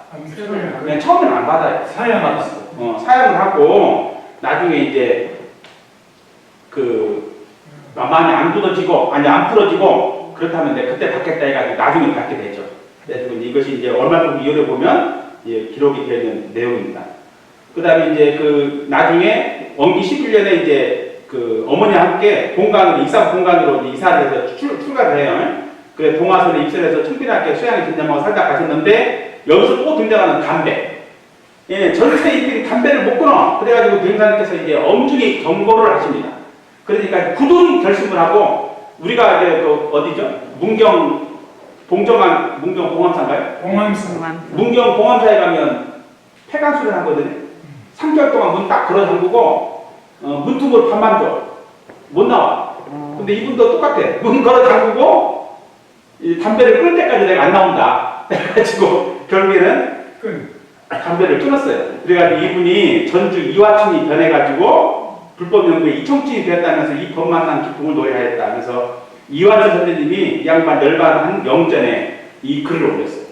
그냥 처음에는 안 받아요. 사야 받았어. 사양을 하고 나중에 이제 그 마음이 안 굳어지고 아니 안 풀어지고 그렇다면 내가 그때 받겠다 해가지고 나중에 받게 되죠. 그래서 이것이 이제 얼마 정도 이어려 보면 기록이 되는 내용입니다. 그다음에 이제 그 나중에 원기 11년에 이제 그 어머니와 함께 본관으로 익산 본관으로 이사를 해서 출가를 해요. 그래 동화선에 입선해서 청빈학교 수양에 전념하고 살다 가셨는데 여기서 또 등장하는 담배. 예, 전세 입힌 담배를 못 끊어. 그래가지고 등산님께서 이제 엄중히 경고를 하십니다. 그러니까 굳은 결심을 하고 우리가 이제 그 어디죠? 문경 봉정한 문경 봉암사인가요? 공항선. 문경 봉암사에 가면 폐간수를 하거든요. 3개월 동안 문 딱 걸어 잠그고 문틈으로 밥만 줘. 못 나와. 근데 이분도 똑같아. 문 걸어 잠그고 이 담배를 끊을 때까지 내가 안 나온다. 그래가지고 결국에는 담배를 끊었어요. 그래가지고 이분이 전주 이화춘이 변해가지고 불법 연구에 이청춘이 되었다면서 이 법 만난 기쁨을 노래하였다 하면서 이화춘 선생님이 이 양반 열반한 영전에 이 글을 올렸어요.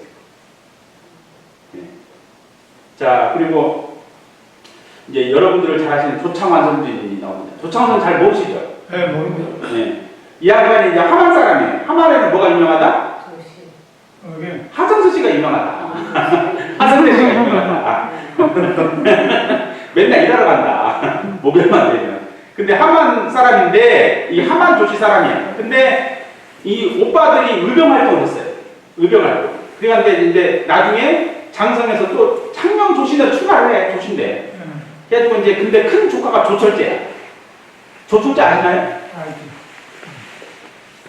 네. 자, 그리고 이제 여러분들을 잘 아시는 조창환 선생님이 나옵니다. 조창환 선생님 잘 모르시죠? 네, 모릅니다. 네. 이 양반이 이제 하만 사람이에요. 하만에는 뭐가 유명하다? 하성수 씨가 유명하다. 하성수 씨가 유명하다. 맨날 일하러 간다. 목요일만 되면. 근데 하만 사람인데 이 하만 조씨 사람이야. 근데 이 오빠들이 의병 활동을 했어요. 의병 활동. 그런데 이제 나중에 장성에서 또 창녕 조씨는 추가를 해. 조씨인데. 그래가지고 이제 근데 큰 조카가 조철제야. 조철제 아시나요?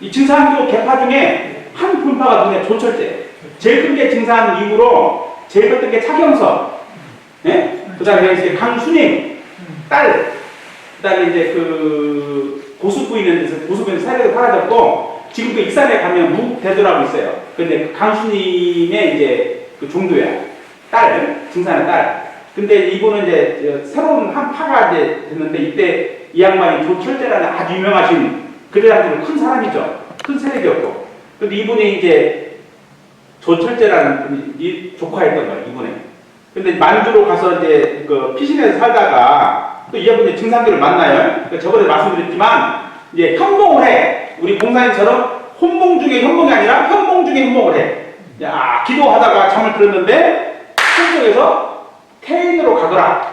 이 증산교 개파 중에 한 분파가 눈에 조철제. 제일 큰 게 증산 이후로 제일 컸던 게 차경서. 예? 그 다음에 이제 강순임, 딸. 그 다음에 이제 그 고수부인은 사례도 사라졌고, 지금 그 익산에 가면 묵대도라고 있어요. 근데 그 강순임의 이제 그 종도야. 딸, 증산의 딸. 근데 이분은 이제 새로운 한 파가 이제 됐는데, 이때 이 양반이 조철제라는 아주 유명하신 그래가지고 큰 사람이죠. 큰 세력이었고. 근데 이분이 이제 조철제라는 분이 조카였던 거예요, 이분에. 근데 만주로 가서 이제 그 피신해서 살다가 또 이분이 증산교를 만나요. 그러니까 저번에 말씀드렸지만 이제 현몽을 해. 우리 봉사님처럼 혼몽 중에 현몽이 아니라 현몽 중에 현몽을 해. 야, 기도하다가 잠을 들었는데 꿈속에서 태인으로 가거라.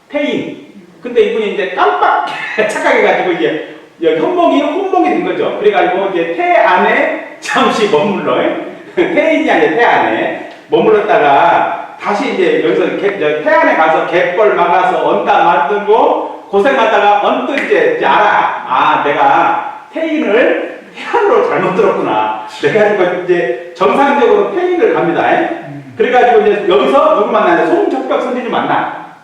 태인. 근데 이분이 이제 깜빡 착각해가지고 이제 현몽이 혼몽이 된 거죠. 그래가지고 이제 태 안에 잠시 머물러. 태인이 아니라 태 안에 머물렀다가 다시 이제 여기서 태 안에 가서 갯벌 막아서 언따 만들고 고생하다가 언뜻 이제 알아. 아, 내가 태인을 태안으로 잘못 들었구나. 그래가지고 이제 정상적으로 태인을 갑니다. 그래가지고 이제 여기서 누구 만나냐? 송적벽 선생님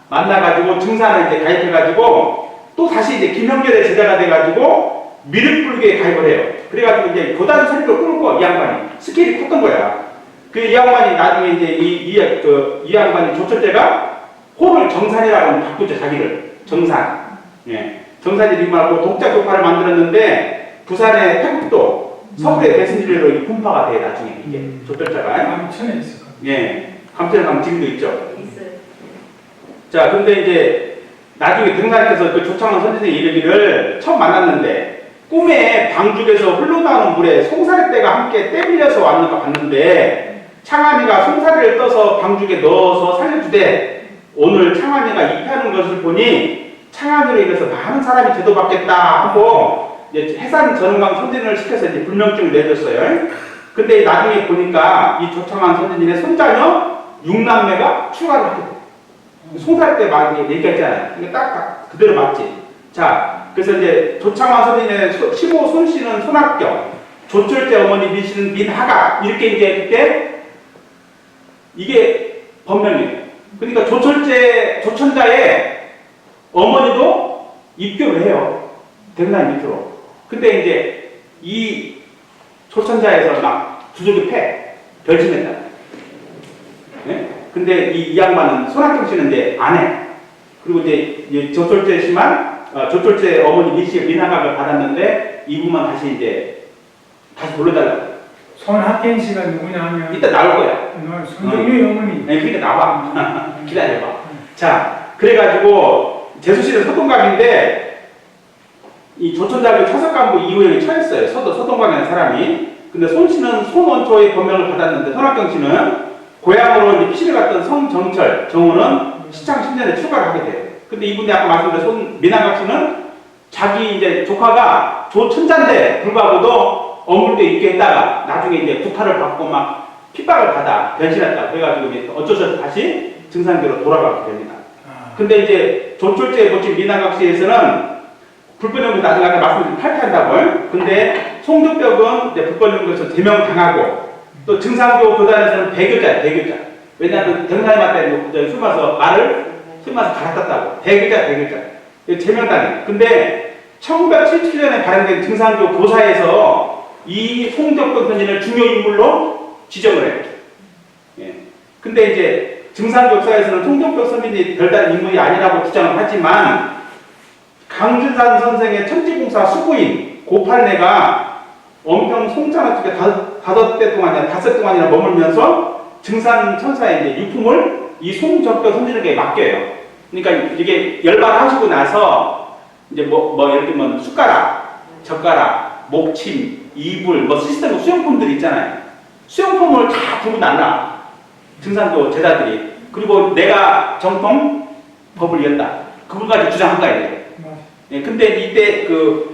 만나가지고 증산을 이제 가입해가지고 또 다시 이제 김형렬의 제자가 돼가지고 미륵불교에 가입을 해요. 그래가지고 이제 고단 세력을 끌고 이 양반이 스케일이 컸던 거야. 그 이 양반이 나중에 이제 이 양반이 조철제가 호를 정산이라고 바꾸죠. 자기를 정산. 예. 정산이 이름하고 독자교파를 만들었는데 부산의 태국도 서울의 대승지로 분파가 돼 나중에 이게 조철제가. 감천에 있을 거예요. 예. 감천에 가면 지금도 있죠. 있어요. 자, 근데 이제 나중에 등산께서 그 조창원 선생님 이르기를 처음 만났는데 꿈에 방죽에서 흘러나오는 물에 송사리떼가 함께 떼밀려서 왔는가 봤는데 창환이가 송사리를 떠서 방죽에 넣어서 살려주되 오늘 창환이가 입하는 것을 보니 창환이로 인해서 많은 사람이 제도받겠다 하고 이제 해산 전은강 선진을 시켜서 이제 불명증을 내줬어요. 근데 나중에 보니까 이 조창환 선생님의 손자녀 6남매가 추가를 하게 돼요. 송사리떼 막 얘기했잖아요. 이게 딱 그대로 맞지. 자, 그래서 이제 조창환 선생님의 시모 손씨는 손학경, 조철제 어머니 민씨는 민하가 이렇게 이제 그때 이게 법명이에요. 그러니까 조천자의 어머니도 입교를 해요. 대단한 입교로. 근데 이제 이 조천자에서 막 두들겨 패. 별심했다. 네? 근데 이 양반은 손학경 씨는 이제 안 해. 그리고 이제 조철제 씨만 조철제 어머니 민씨의 민하각을 받았는데 이분만 다시 불러달라고. 손학경 씨가 누구냐 하면 이따 나올 거야. 손정유의 어머니. 그러니까 나와. 기다려봐. 자, 그래가지고 제수씨는 서동각인데 이 조천자교 차석간부 이우영이 처했어요. 서동각이라는 사람이. 근데 손씨는 손원초의 법명을 받았는데 손학경 씨는 고향으로 이제 피시를 갔던 성정철 정우는 시창 10년에 출가를 하게 돼요. 근데 이분이 아까 말씀드린 민항각 씨는 자기 이제 조카가 조천자인데 불구하고도 어물대 있게 했다가 나중에 이제 구타를 받고 막 핍박을 받아 변신했다. 그래가지고 이제 어쩔 수 없이 다시 증산교로 돌아가게 됩니다. 근데 이제 조철제에 모친 민항각 씨에서는 불법연금 나중에 아까 말씀드린 탈퇴한다고요. 근데 송두벽은 이제 불법연금에서 제명당하고 또 증산교 교단에서는 배교자. 왜냐하면 경사님한테 술 마서 술 마서 갈아탔다고. 배교자. 제명당해. 근데 1977년에 발행된 증산교 교사에서 이 송덕병 선진을 중요 인물로 지정을 해요. 예. 근데 이제 증산교사에서는 송덕병 선진이 별다른 인물이 아니라고 주장을 하지만 강준산 선생의 천지공사 수부인 고팔내가 원평 송찬화 쪽에 다섯 동안이나 머물면서 증산 천사의 이제 유품을 이 송적병 선진에게 맡겨요. 그러니까 이게 열반하시고 나서 이제 예를 들면 숟가락, 젓가락, 목침, 이불, 시스템 수용품들 있잖아요. 수용품을 다 두고 날라. 증산교 제자들이. 그리고 내가 정통 법을 이었다. 그걸까지 주장한 거예요. 예, 근데 이때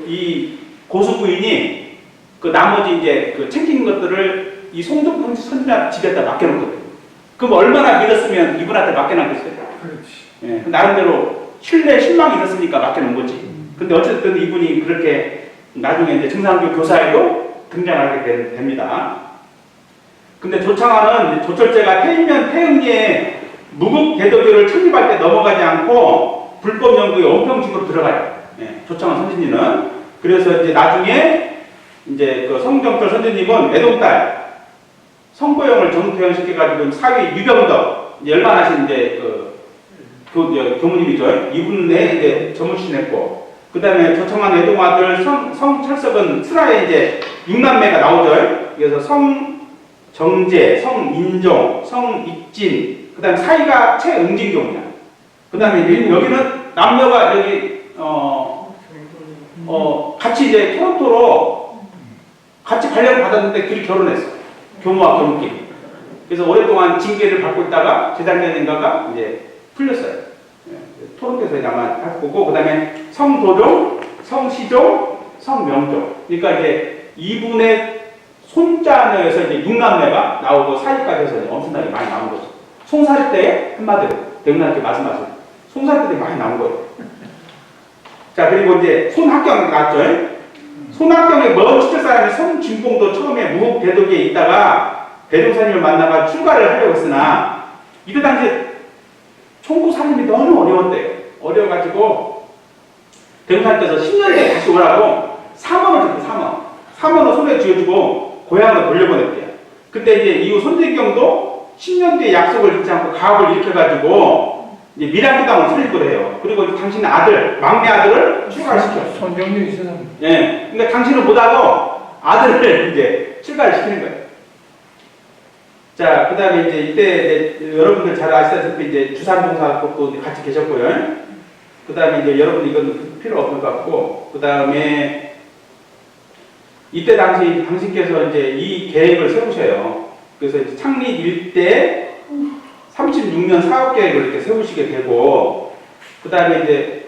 이 고수 부인이 나머지 이제 챙긴 것들을 이 송덕 선지자 집에다 맡겨놓거든요. 그럼 얼마나 믿었으면 이분한테 맡겨놨겠어요? 그렇지. 예, 나름대로 신망이 있었으니까 맡겨놓은 거지. 근데 어쨌든 이분이 그렇게 나중에 이제 증산교 교사에도 등장하게 됩니다. 근데 조창환은 조철제가 태인면 태응리에 무국 대도교를 창립할 때 넘어가지 않고 불법 연구에 원평식으로 들어가요. 예, 조창환 선생님은. 그래서 이제 나중에 이제 성정철 선생님은 애동딸 성보영을 정퇴원시켜가지고 사위 유병덕 열반하신 이제 교무님이죠. 이분에 이제 전무신했고, 그 다음에 조청한 애동아들 성철석은 슬하에 이제 6남매가 나오죠. 그래서 성정재, 성인종, 성익진, 그 다음에 사이가 최응진경이야. 그 다음에 여기는 남녀가 같이 이제 토론토로 같이 발령을 받았는데 둘이 결혼했어. 교무와 교무끼리. 그래서 오랫동안 징계를 받고 있다가 재작년인가가 이제 풀렸어요. 토론토에서 아마 할 거고, 그 다음에 성도종, 성시종, 성명종. 그러니까 이제 이분의 손자녀에서 이제 6남매가 나오고 사이까지 해서 엄청나게 많이 나온 거죠. 송사리 때 한마디로 대웅님께 말씀하세요. 송사리 때 많이 나온 거예요. 자, 그리고 이제 손학경 나왔죠. 손학경의 먼 친척 사람이 손진봉도 처음에 무국대도기에 있다가 대종사님을 만나가 출가를 하려고 했으나 이때 당시에 총국 살림이 너무 어려웠대요. 어려워가지고 대종사님께서 10년 뒤에 다시 오라고 3원을 줬대요. 3원을 손에 쥐어주고 고향으로 돌려보냈대요. 그때 이제 이후 손재경도 10년 뒤에 약속을 잊지 않고 가업을 일으켜가지고 이제 밀양기당을 설립을 해요. 그리고 당신 아들, 막내 아들을 출가를 시켜. 손정률 있어서. 예. 그러니까 당신은 못하고 아들을 이제 출가를 시키는 거예요. 자, 그 다음에 이때 여러분들 잘 아시다시피 이제 주산봉사도 같이 계셨고요. 그 다음에 이제 여러분 이건 필요 없는 것 같고, 그 다음에 이때 당신께서 이제 이 계획을 세우셔요. 그래서 이제 창립 일대 36년 사업 계획을 이렇게 세우시게 되고, 그 다음에 이제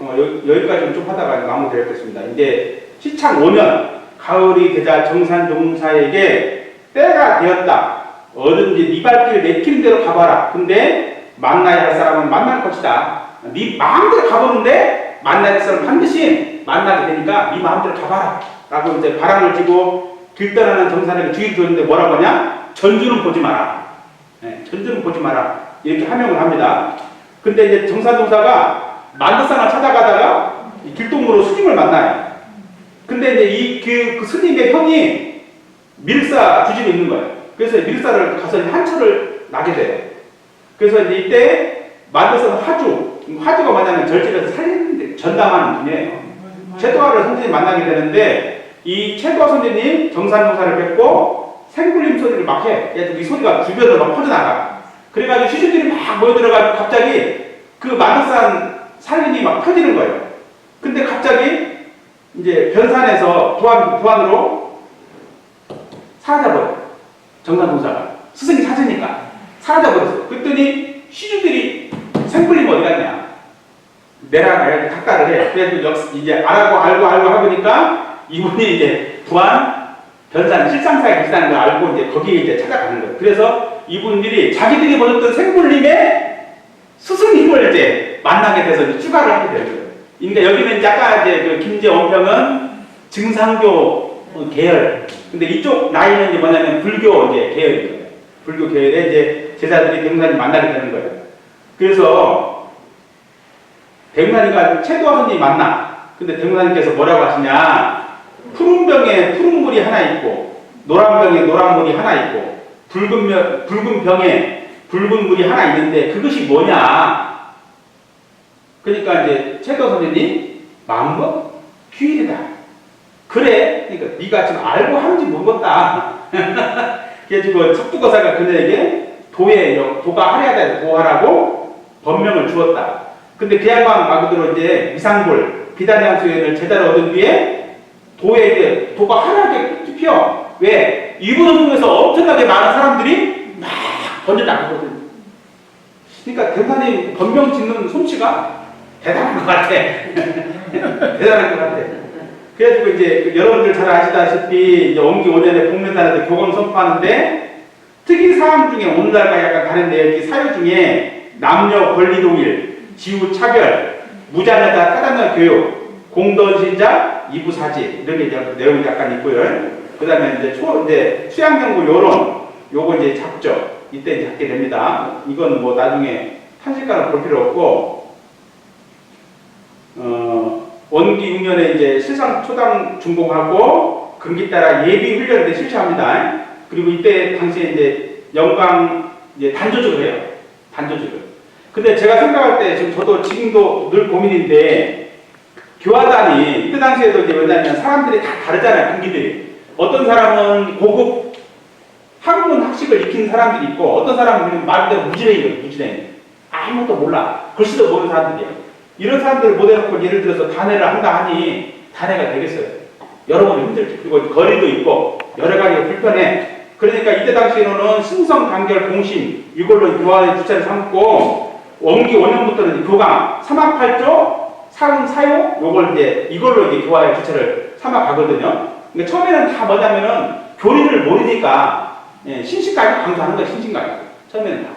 여기까지 좀 하다가 마무리하겠습니다. 이제 시창 5년 가을이 되자 정산종사에게 때가 되었다. 어든지 네 발길 내키는 대로 가봐라. 근데 만나야 할 사람은 만날 것이다. 네 마음대로 가보는데 만날 사람은 반드시 만나게 되니까 네 마음대로 가봐라. 라고 이제 바람을 쥐고 길 떠나는 정산에게 주의를 줬는데 뭐라고 하냐? 전주는 보지 마라. 네, 전주는 보지 마라. 이렇게 하명을 합니다. 근데 이제 정산종사가 만덕산을 찾아가다가 길동무로 스님을 만나요. 근데 이제 그 스님의 형이 밀사 주지로 있는 거예요. 그래서 밀사를 가서 한철을 나게 돼요. 그래서 이제 이때 만덕산 화주가 뭐냐면 절집에서 살림 전담하는 분이에요. 최도화를 선생님 만나게 되는데 이 최도화 선생님 정산종사를 뵙고 생굴림 소리를 막 해. 이 소리가 주변으로 막 퍼져나가. 그래가지고 시신들이 막 모여들어가지고 갑자기 그 만덕산 산림이 막 펴지는 거예요. 근데 갑자기 이제 변산에서 부안으로 사라져버려요. 정산동사가. 스승이 찾으니까. 사라져버렸어요. 그랬더니 시주들이 생불림 어디 갔냐. 내랑 탁가를 해. 그래서 이제 알고 하보니까 이분이 이제 부안, 변산, 실상사에 계시다는 걸 알고 이제 거기에 이제 찾아가는 거예요. 그래서 이분들이 자기들이 보셨던 생불림의 스승님을 이제 만나게 돼서 이제 추가를 하게 되는 거예요. 그러니까 여기는 이제 아까 이제 그 김제원평은 증상교 계열. 근데 이쪽 라인은 이제 뭐냐면 불교 이제 계열이에요. 불교 계열에 이제 제자들이 백문사님 만나게 되는 거예요. 그래서 백문사님과 최도화 선생님이 만나. 근데 백문사님께서 뭐라고 하시냐? 푸른 병에 푸른 물이 하나 있고, 노란 병에 노란 물이 하나 있고, 붉은 병에 붉은 물이 하나 있는데 그것이 뭐냐? 그러니까 이제 최도 선생님 마음과 귀이다. 그래. 그러니까 네가 지금 알고 하는지 모르겠다. 그래가지고 척두거사가 그녀에게 도가 하려다 도하라고 법명을 주었다. 근데 그 양반 마구대로 이제 미상불 비단양수연을 제자로 얻은 뒤에 도에게 도가 하나게 피어. 왜? 이분을 통해서 엄청나게 많은 사람들이 막 번져나가거든. 그러니까 대단히 법명 짓는 솜씨가 대단한 것 같아. 대단한 것 같아. 그래가지고 이제 여러분들 잘 아시다시피 이제 원기 5년에 복면단에서 교권 선포하는데 특이사항 중에 오늘날과 약간 다른 내용이 사유 중에 남녀 권리 동일, 지우 차별, 무자녀자 타당한 교육, 공돈신자, 이부사지 이런 게 내용이 약간 있고요. 그 다음에 이제 수양경고 요론 요거 이제 잡죠. 이때 이제 잡게 됩니다. 이건 뭐 나중에 탄식가는 볼 필요 없고 원기 6년에 이제 실상 초당 중공하고 금기 따라 예비 훈련을 실시합니다. 그리고 이때 당시에 이제 영광 이제 단조직을 해요. 단조직을. 근데 제가 생각할 때 지금도 늘 고민인데 교화단이 이때 당시에도 이제 왜냐면 사람들이 다 다르잖아요. 금기들이. 어떤 사람은 고급 학문 학식을 익힌 사람들이 있고 어떤 사람은 말 그대로 무지랭이거든요. 무지랭이. 아무것도 몰라. 글씨도 모르는 사람들이에요. 이런 사람들을 모아놓고 예를 들어서 단회를 한다 하니 단회가 되겠어요. 여러모로 힘들죠. 그리고 거리도 있고 여러 가지 불편해. 그러니까 이때 당시에는 신성, 단결, 공신 이걸로 교화의 주체를 삼고 원기 5년부터는 교강, 삼합팔조, 사운, 사요 요걸 이걸로 이제 교화의 주체를 삼아 가거든요. 근데 처음에는 다 뭐냐면은 교리를 모르니까 신식까지 강조하는 거예요. 신식까지. 처음에는 다.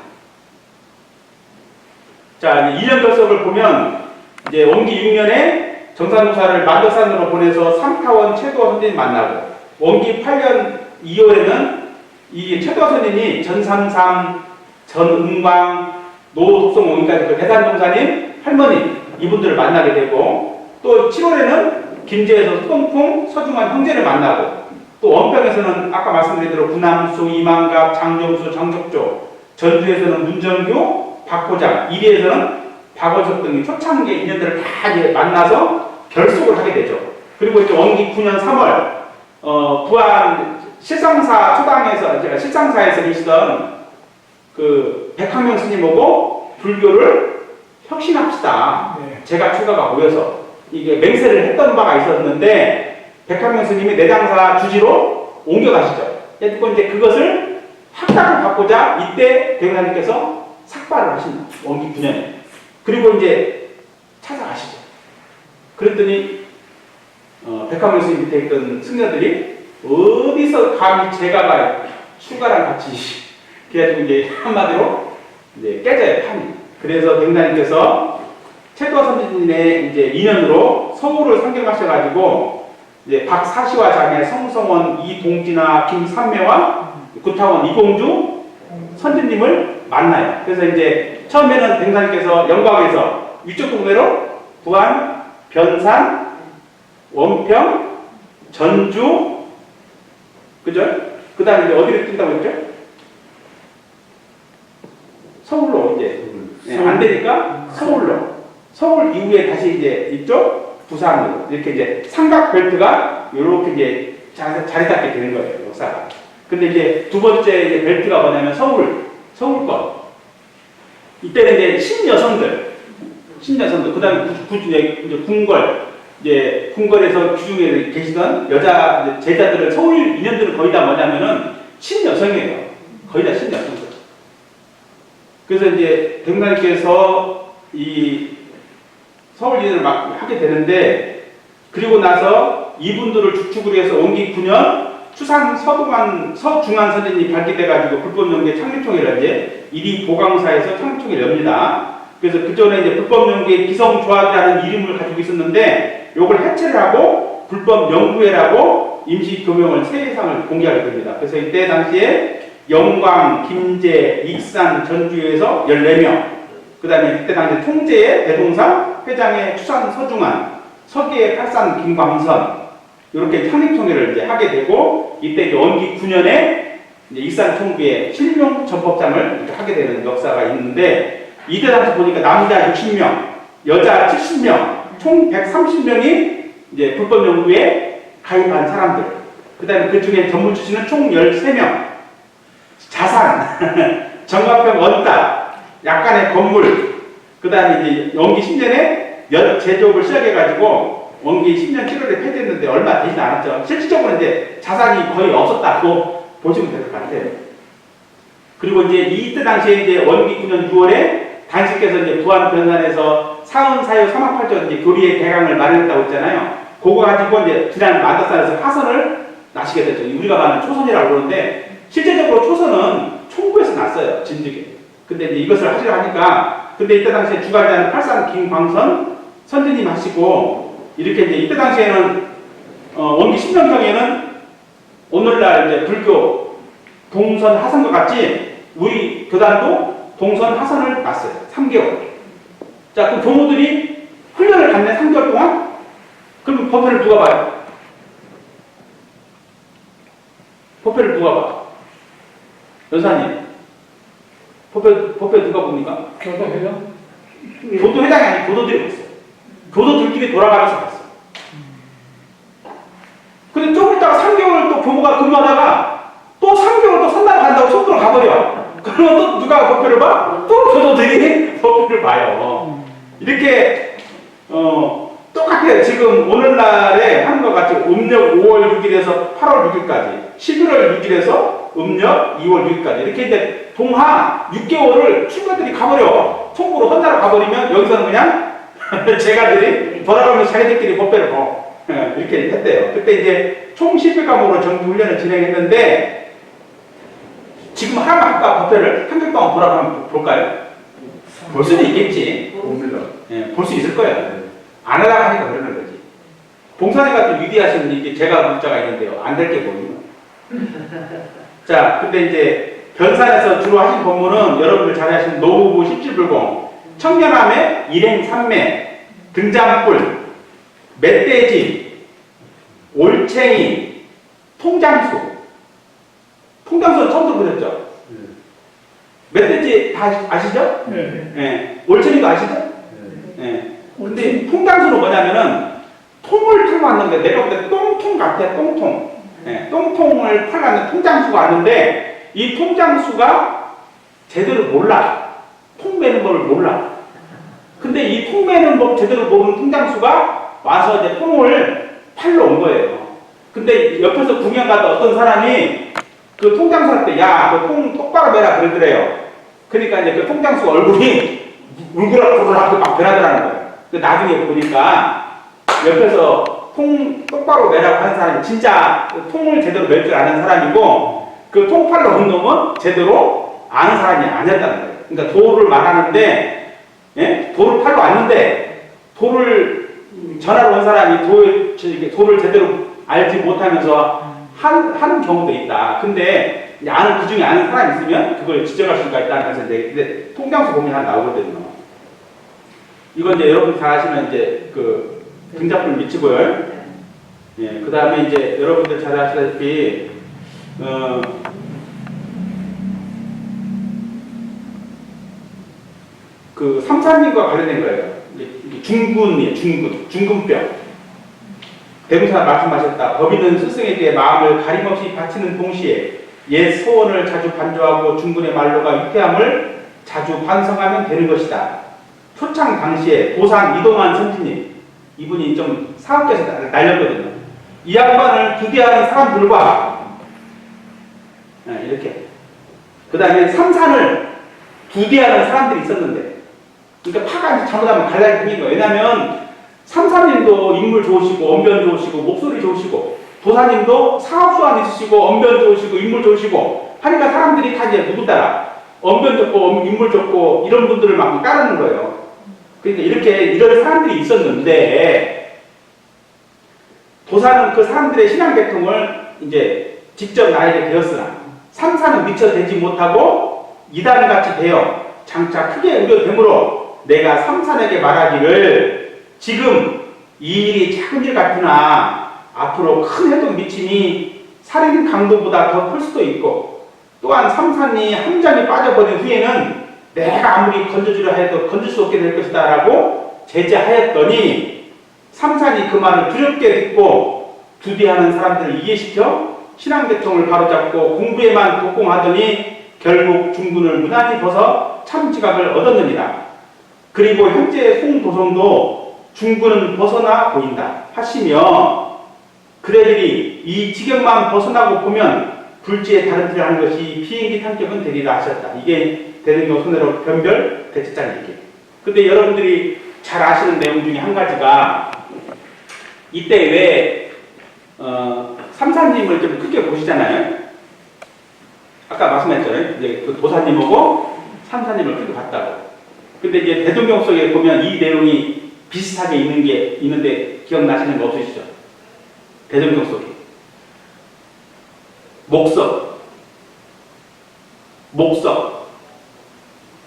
자, 이제 1년 결석을 보면 이제 원기 6년에 정산노사를 만덕산으로 보내서 삼타원 최도화 선생님 만나고 원기 8년 2월에는 이 최도화 선생님이 전삼상, 전은광, 노독성 원기까지 그 대산동사님, 할머니 이분들을 만나게 되고 또 7월에는 김제에서 소동풍, 서중환 형제를 만나고 또 원평에서는 아까 말씀드린 대로 구남수, 이만갑, 장정수, 정적조 전주에서는 문정교, 박호장, 이리에서는 박원석 등의 초창기 인연들을 다 이제 만나서 결속을 하게 되죠. 그리고 이제 원기 9년 3월 부안 실상사 초당에서 제가 실상사에서 계시던 그 백학명 스님하고 불교를 혁신합시다. 네. 제가 추가가 모여서 이게 맹세를 했던 바가 있었는데 백학명 스님이 내장사 주지로 옮겨가시죠. 그리고 이제 그것을 학당을 받고자 이때 백학명님께서 삭발을 하신다. 원기 9년에. 그리고 이제 찾아가시죠. 그랬더니 백화문 스님 밑에 있던 승려들이 어디서 감히 제가가 수가랑 같이 그래가지고 이제 한마디로 이제 깨져요. 판이. 그래서 백남님께서 최도화 선생님의 이제 인연으로 서울을 상경하셔가지고 이제 박사시와 장애 성성원 이동진아 김삼매와 구타원 이공주 선진님을 만나요. 그래서 이제 처음에는 백남님께서 영광에서 위쪽 동네로 부안, 변산, 원평, 전주, 그죠? 그 다음에 이제 어디를 뛴다고 했죠? 서울로 이제 안 되니까 서울로. 서울 이후에 다시 이제 이쪽 부산으로 이렇게 이제 삼각 벨트가 이렇게 이제 자리 잡게 되는 거예요, 역사가. 근데 이제 두 번째 이제 벨트가 뭐냐면 서울권. 이때는 이제 신여성들, 신년선도. 그 다음에 이제 궁궐. 이제 궁궐에서 규중에 계시던 여자 제자들을 서울 인연들은 거의 다 뭐냐면은 신여성이에요. 거의 다 신여성. 그래서 이제 대웅사님께서 이 서울 인연을 막 하게 되는데, 그리고 나서 이분들을 주축으로 해서 원기 9년 추상 서중환 선생님이 발기돼가지고 불법연구회 창립총회를 이제 1위 보강사에서 창립총회를 엽니다. 그래서 그 전에 이제 불법연구회 기성조합이라는 이름을 가지고 있었는데, 요걸 해체를 하고 불법연구회라고 임시교명을 세상을 공개하게 됩니다. 그래서 이때 당시에 영광, 김제, 익산, 전주에서 14명, 그 다음에 그때 당시 통제의 대동상, 회장의 추산 서중환, 서기의 팔산 김광선, 이렇게 창립총회를 이제 하게 되고, 이때 원기 9년에 이제 익산 총부의 실명 전법장을 이렇게 하게 되는 역사가 있는데, 이때 당시 보니까 남자 60명, 여자 70명, 총 130명이 이제 불법연구에 가입한 사람들. 그 다음에 그 중에 전문 출신은 총 13명. 자산, 정가평 원따, 약간의 건물, 그 다음에 이제 원기 10년에 제조업을 시작해가지고 원기 10년 7월에 폐지했는데 얼마 되진 않았죠. 실질적으로 이제 자산이 거의 없었다고 보시면 될 것 같아요. 그리고 이제 이때 당시에 이제 원기 9년 6월에 단식께서 이제 부안 변산에서 사은 사유 3학 8조 이제 교리의 대강을 마련했다고 했잖아요. 그거 가지고 이제 지난 만덕산에서 화선을 나시게 됐죠. 우리가 말하는 초선이라고 그러는데, 실제적으로 초선은 총부에서 났어요. 진즉에. 근데 이제 이것을 하시려 하니까, 근데 이때 당시에 주관자는 팔산 김광선 선생님 하시고, 이렇게 이제 이때 당시에는 원기 10년경에는 오늘날 이제 불교 동선 하선과 같이 우리 교단도 동선 하선을 났어요. 3개월. 자, 그 교무들이 훈련을 갔네, 3개월 동안? 그럼 법회를 누가 봐요? 법회를 누가 봐? 여사님. 법회 누가 봅니까? 교도회장? 교도회장이 아니고 교도들이 봤어요. 교도들끼리 돌아가면서 봤어요. 근데 조금 있다가 3개월 또 교무가 근무하다가 또 3개월 또 선날 간다고 속도로 가버려. 그러면 또 누가 법회를 봐? 또 교도들이 법회를 봐요. 이렇게 똑같아요. 지금 오늘날에 하는 것 같이 음력 5월 6일에서 8월 6일까지, 11월 6일에서 음력 2월 6일까지 이렇게 이제 동하 6개월을 출가들이 가버려. 총부로 헌나로 가버리면 여기서는 그냥 제가들이 돌아가면서 자기들끼리 법회를 봐. 이렇게 했대요. 그때 이제 총 10일간으로 정기 훈련을 진행했는데, 지금 하나만 할까? 법회를 한 달 동안 돌아가면 볼까요? 볼 수는 있겠지. 예, 볼 수 있을 거예요. 안 하다가 하니까 그러는 거지. 봉사님 같은 위대하신 이게 제가 문자가 있는데요. 안 될 게 뭐예요? 자, 근데 이제 변산에서 주로 하신 법문은 여러분들 잘 아시는 노후부 17불공, 청년함의 일행삼매, 등잔불, 멧돼지, 올챙이, 통장수. 통장수는 처음 들어보셨죠? 멧돼지 다 아시죠? 네. 예. 올챙이도 아시죠? 예. 근데 통장수는 뭐냐면은 통을 팔고 왔는데, 내가 볼 때 똥통 같아, 똥통. 예. 똥통을 팔고 왔는데 통장수가 왔는데, 이 통장수가 제대로 몰라. 통 매는 법을 몰라. 근데 이 통 매는 법 제대로 모르는 통장수가 와서 이제 통을 팔러 온 거예요. 근데 옆에서 구경 가다 어떤 사람이 그 통장수한테, 야, 너 통 똑바로 매라 그러더래요. 그러니까 이제 그 통장수 얼굴이 울그락불그락 막 변하더라는 거예요. 근데 나중에 보니까 옆에서 통 똑바로 매라고 하는 사람이 진짜 통을 제대로 맬 줄 아는 사람이고, 그 통 팔러 온 놈은 제대로 아는 사람이 아니었다는 거예요. 그러니까 도를 말하는데, 예? 도를 팔러 왔는데, 도를 전하러 온 사람이 도를 제대로 알지 못하면서 하는 경우도 있다. 근데 그 중에 아는 사람이 있으면 그걸 지적할 수가 있다는 것을 이제 통장수 보면 하나 나오거든요. 이건 이제 여러분 다 아시는 이제 그 등잔불 미치고요. 예, 그 다음에 이제 여러분들 잘 아시다시피 그 삼산님과 관련된 거예요. 이게 중군이에요. 중군병. 대부사 말씀하셨다. 법인은 스승에게 마음을 가림없이 바치는 동시에 옛 소원을 자주 반조하고 중군의 말로가 위태함을 자주 반성하면 되는 것이다. 초창 당시에 도산 이동환 선지님, 이분이 좀 사업계에서 날렸거든요. 이 양반을 두대하는 사람들과 이렇게, 그 다음에 삼산을 두대하는 사람들이 있었는데, 그러니까 파가 잘못하면 갈라질 테니까. 왜냐하면 삼사님도 인물 좋으시고 언변 좋으시고 목소리 좋으시고, 도사님도 사업수완 있으시고 언변 좋으시고 인물 좋으시고 하니까 사람들이 다 이제 누구 따라 언변 좋고 인물 좋고 이런 분들을 막 따르는 거예요. 그러니까 이렇게 이런 사람들이 있었는데, 도사는 그 사람들의 신앙 계통을 이제 직접 나에게 배웠으나 삼사는 미처 되지 못하고 이단같이 되어 장차 크게 우려되므로 내가 삼산에게 말하기를 지금 이 일이 작은 일 같으나 앞으로 큰 해독 미침이 살인 강도보다 더 클 수도 있고, 또한 삼산이 함정에 빠져버린 후에는 내가 아무리 건져주려 해도 건질 수 없게 될 것이다 라고 제재하였더니, 삼산이 그 말을 두렵게 듣고 두대하는 사람들을 이해시켜 신앙계통을 바로잡고 공부에만 독공하더니 결국 중군을 무난히 벗어 참지각을 얻었느니라. 그리고 현재 송도성도 중군은 벗어나 보인다 하시며, 그대들이 이 지경만 벗어나고 보면 불지에 다른 틀을 하는 것이 비행기 탐격은 되리라 하셨다. 이게 대등경 손해로 변별 대책장 얘기. 근데 여러분들이 잘 아시는 내용 중에 한 가지가, 이때 왜 삼사님을 좀 크게 보시잖아요. 아까 말씀했잖아요. 이제 그 도사님하고 삼사님을 크게 봤다고. 근데 이제 대동경 속에 보면 이 내용이 비슷하게 있는 게 있는데 기억나시는 거 없으시죠? 대동경 속에 목석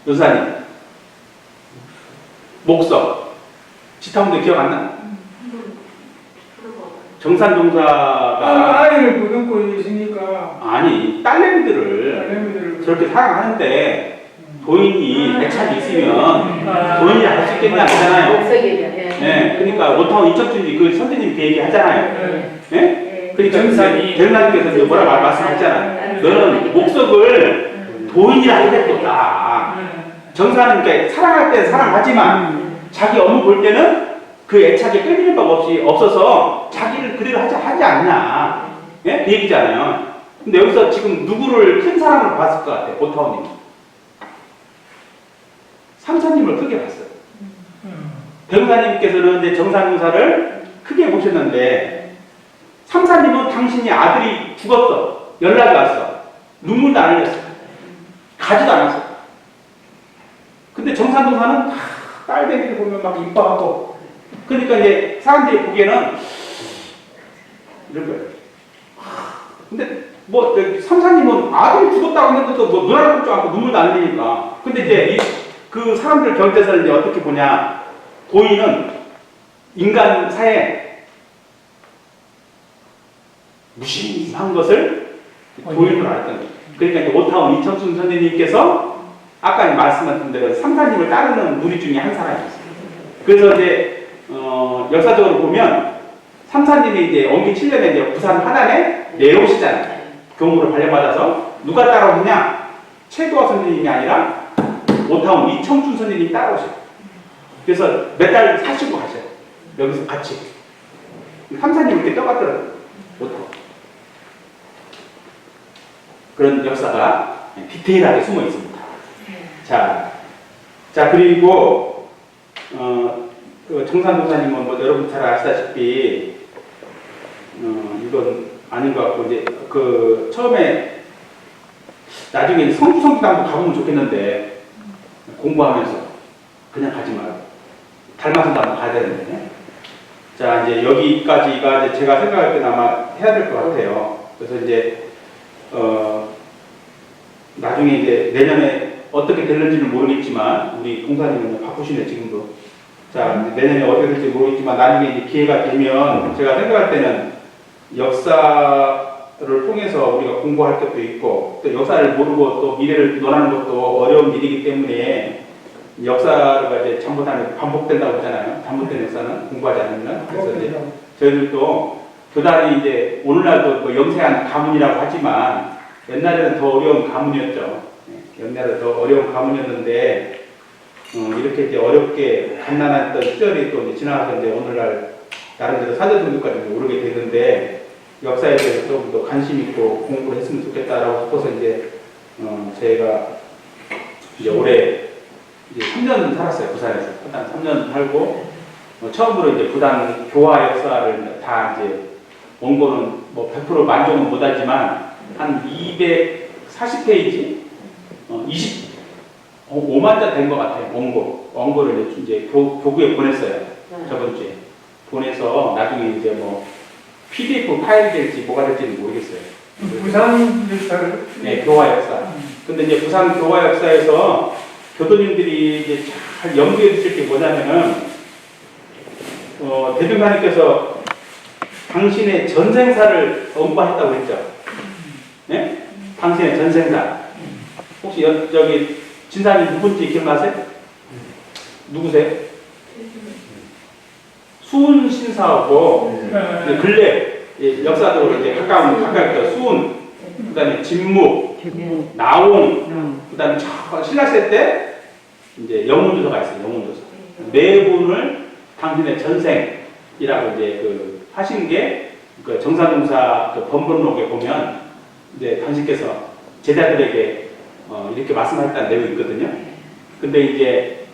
요사님 목석 지타운드 기억 안 나? 정산종사가 아이를 보듬고 있으니까 아니 딸내미들을 저렇게 사랑하는데 도인이 애착이 있으면 도인이 할 수 있겠냐 하잖아요. 네, 그러니까 오타운 이척준이 그 선생님 그 얘기 하잖아요. 네? 그러니까 대응사님께서 이제 뭐라고 말씀하셨잖아요. 너는 목석을 도인이라 할 것도 없다. 정사는 그러니까 사랑할 때는 사랑하지만 자기 업무 볼 때는 그 애착에 끌리는 법 없이 없어서 자기를 그대로 하지 않냐. 예? 그 얘기잖아요. 근데 여기서 지금 누구를 큰 사랑을 봤을 것 같아요, 오타운님? 삼사님을 크게 봤어요. 대구사님께서는 이제 정산공사를 크게 보셨는데, 삼사님은 당신이 아들이 죽었어. 연락이 왔어. 눈물도 안 흘렸어. 가지도 않았어. 근데 정산공사는 딸내미를 보면 막 이뻐하고, 그러니까 이제 사람들이 보기에는 이런 거예요. 근데 뭐 삼사님은 아들이 죽었다고 했는데도 뭐 눈알 꽂지 않고 눈물도 안 흘리니까. 근데 이제 그 사람들 경제에서는 이제 어떻게 보냐, 도인은 인간사에 무심한 것을 도인으로 알았던 거예요. 그러니까 이제 오타운 이청순 선생님께서 아까 말씀하신 대로 삼사님을 따르는 무리 중에 한 사람이었어요. 그래서 이제 역사적으로 보면 삼사님이 이제 원기 7년에 이제 부산 화단에 내려오시잖아요. 교무를 발령받아서 누가 따라오느냐? 최도화 선생님이 아니라 오타운 이청춘 선생님이 따라오셔요. 그래서 몇 달 사시고 가셔요. 여기서 같이. 삼사님을 이렇게 떠받들어요. 오타운. 그런 역사가 디테일하게 숨어 있습니다. 자 그리고 그 정산도사님은 뭐 여러분 잘 아시다시피 이건 아닌 것 같고, 이제 그 처음에 나중에 성주성도 한번 가보면 좋겠는데, 공부하면서 그냥 가지 말고 닮아서도 한번 가야 되는데. 자, 이제 여기까지가 이제 제가 생각할 때는 아마 해야 될 것 같아요. 그래서 이제 나중에 이제 내년에 어떻게 될는지는 모르겠지만, 우리 공사님은 바쁘시네 지금도. 자, 이제 내년에 어떻게 될지 모르겠지만 나중에 이제 기회가 되면 제가 생각할 때는 역사를 통해서 우리가 공부할 것도 있고, 또 역사를 모르고 또 미래를 논하는 것도 어려운 일이기 때문에 역사가 이제 잘못하면 반복된다고 하잖아요. 잘못된 역사는 공부하지 않으면. 그래서 이제 저희들도 교단이 이제 오늘날도 뭐 영세한 가문이라고 하지만 옛날에는 더 어려운 가문이었죠. 옛날에 더 어려운 가문이었는데, 이렇게 이제 어렵게 갓난했던 시절이 또 이제 지나가서 이제 오늘날 나름대로 사제 등급까지 오르게 됐는데 역사에 대해서 조금 더 관심 있고 공부를 했으면 좋겠다라고 싶어서 이제 제가 이제 올해 이제 3년 살았어요. 부산에서. 일단 3년 살고 처음으로 이제 부산 교화 역사를 다 이제 원고는 뭐 100% 만족은 못하지만 한 240페이지 25만 자 된 것 같아요. 원고를 이제 교구에 보냈어요. 저번 주에 보내서 나중에 이제 뭐 PDF 파일이 될지 뭐가 될지는 모르겠어요. 부산 역사를 네, 교화 역사. 근데 이제 부산 교화 역사에서 교도님들이 이제 잘 염두에 두실 게 뭐냐면은 대중사님께서 당신의 전생사를 언급했다고 했죠. 네? 당신의 전생사. 혹시 저기 진사님 누군지 기억나세요? 누구세요? 수은 신사하고 근래 역사적으로 이제 가까웠죠. 수은, 그다음에 진무, 나옹, 그다음에 신라시대 때 이제 영웅조사가 있어요. 영웅조사. 네 분을 당신의 전생이라고 이제 그 하신 게 그 정사동사 그 번번록에 보면 이제 당신께서 제자들에게 이렇게 말씀하셨다는 내용이 있거든요. 근데 이제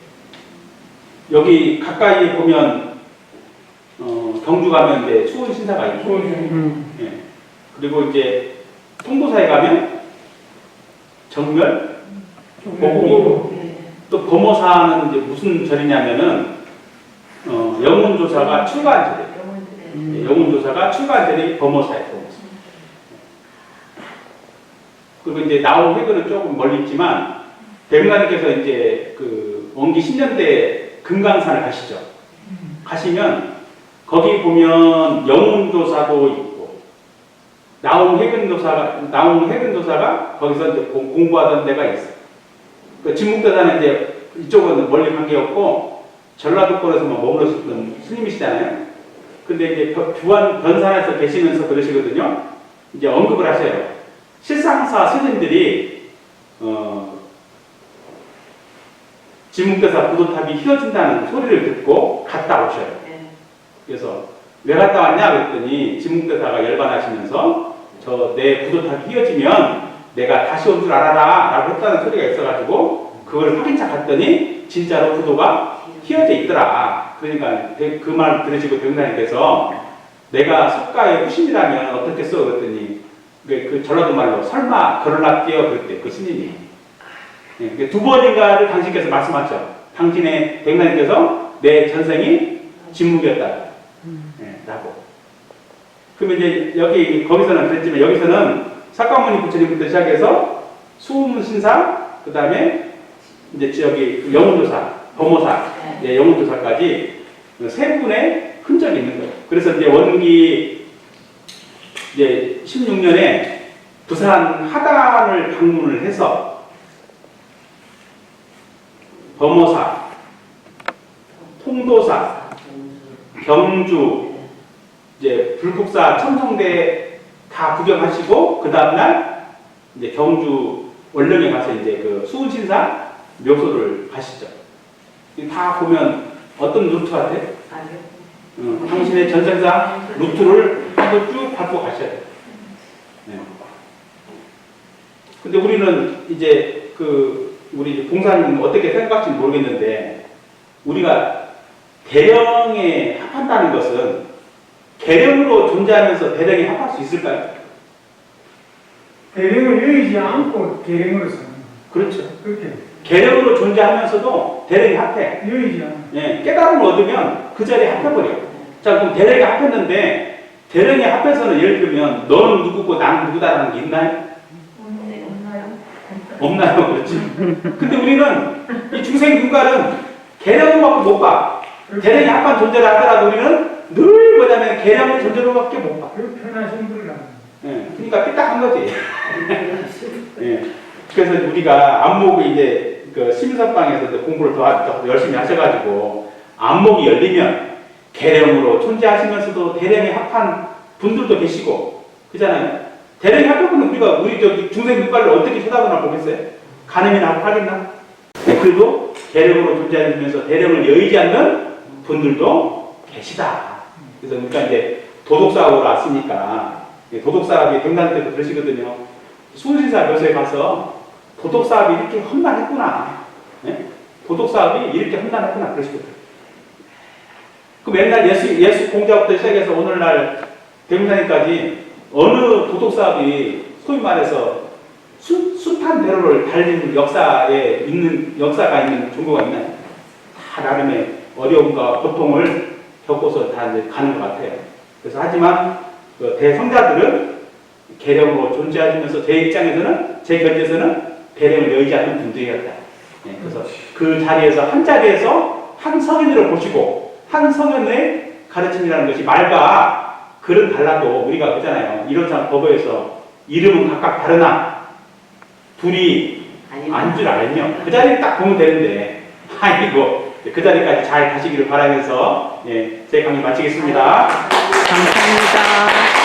여기 가까이 보면 경주 가면 이제 수은 신사가 있고, 예. 그리고 이제 통도사에 가면 정멸, 보고 또 범어사는 이제 무슨 절이냐면은 영혼조사가 출가한 절이에요. 영혼조사가 출가한 절이 범어사예요. 범어사. 그리고 이제 나온 회근은 조금 멀리 있지만 대금가님께서 이제 그 원기 10년대 금강산을 가시죠. 가시면 거기 보면 영웅조사도 있고 나온 해근도사가 거기서 이제 공부하던 데가 있어요. 그 진묵대사는 이제 이쪽은 멀리 관계없고 전라도권에서만 머물렀던 스님이시잖아요. 근데 이제 변산에서 계시면서 그러시거든요. 이제 언급을 하셔요. 실상사 스님들이 진묵대사 부도탑이 휘어진다는 소리를 듣고 갔다 오셔요. 그래서 왜 갔다 왔냐 그랬더니 진묵대사가 열반하시면서 저 내 부도탑이 휘어지면 내가 다시 온 줄 알아라 라고 했다는 소리가 있어가지고 그걸 확인차 갔더니 진짜로 부도가 휘어져 있더라. 그러니까 그 말 들으시고 병사님께서 내가 석가의 후신이라면 어떻겠어 그랬더니 그 전라도 말로 설마 걸을랍디요 그랬대 그 스님이. 예, 두 번인가를 당신께서 말씀하셨죠. 당신의 병사님께서 내 전생이 진묵이었다. 예, 라고. 그러면 이제 거기서는 그랬지만 여기서는 석가모니 부처님부터 시작해서 수문신사 그 다음에 이제 저기 영웅조사, 범호사, 영웅조사까지 세 분의 흔적이 있는 거예요. 그래서 이제 원기 이제 16년에 부산 하단을 방문을 해서 범호사, 통도사, 경주, 이제 불국사, 첨성대 다 구경하시고 그 다음날 이제 경주 원령에 가서 이제 그 수은신사 묘소를 가시죠. 다 보면 어떤 루트 같아요? 당신의 전생사 루트를 한번 쭉 밟고 가셔야 돼요. 네. 근데 우리는 이제 우리 봉사님 어떻게 생각할지 모르겠는데 우리가 대령에 합한다는 것은 계령으로 존재하면서 대령에 합할 수 있을까요? 대령을 여의지 않고 대령으로 사는 그렇죠. 그렇게 계령으로 존재하면서도 대령이 합해. 여의지 않아. 예, 깨달음을 얻으면 그 자리에 합해버려. 자, 그럼 대령이 합했는데 대령이 합해서는 예를 들면 너는 누구고 나는 누구다라는 게 있나요? 없나요? 그렇지. 근데 우리는 이 중생 윤곽은 계령밖에 못 봐. 계령이 합한 존재를 하더라도 우리는 늘 뭐냐면 계령 존재로밖에 못 봐. 그 편하신 분이라. 예, 그러니까 삐딱한 거지. 예. 그래서 우리가 안목이 이제 그 심사방에서 공부를 더 열심히 하셔가지고 안목이 열리면 계령으로 존재하시면서도 대령에 합한 분들도 계시고 그잖아요. 대령에 합한 우리 저 중생 육발을 어떻게 쳐다보나 보겠어요? 가늠이나 하고 하겠나? 네, 그래도 계령으로 존재하면서 대령을 여의지 않는 분들도 계시다. 그래서 그러니까 이제 도덕사업으로 왔으니까 도덕사업이 경단 때도 그러시거든요. 수신사 묘소에 가서 도덕사업이 이렇게 험난했구나. 네? 도덕사업이 이렇게 험난했구나 그러시거든요. 그 맨날 예수 공자부터 시작해서 오늘날 대문사님까지 어느 도덕사업이 소위 말해서 숱한 대로를 달린 역사가 있는 종교가 있나요? 다 나름의 어려움과 고통을 겪고서 다 이제 가는 것 같아요. 그래서 하지만 그 대성자들은 계령으로 존재하면서 제 입장에서는, 제 견지에서는 계령을 여의지 않는 분들이었다. 네, 그래서 그 자리에서 한 자리에서 한 성인을 보시고 한 성인의 가르침이라는 것이 말과 글은 달라도 우리가 그러잖아요. 이론상 법어에서 이름은 각각 다르나 둘이 안 줄 알면 그 자리에 딱 보면 되는데 아이고 그 자리까지 잘 가시기를 바라면서 제 강의 마치겠습니다. 감사합니다.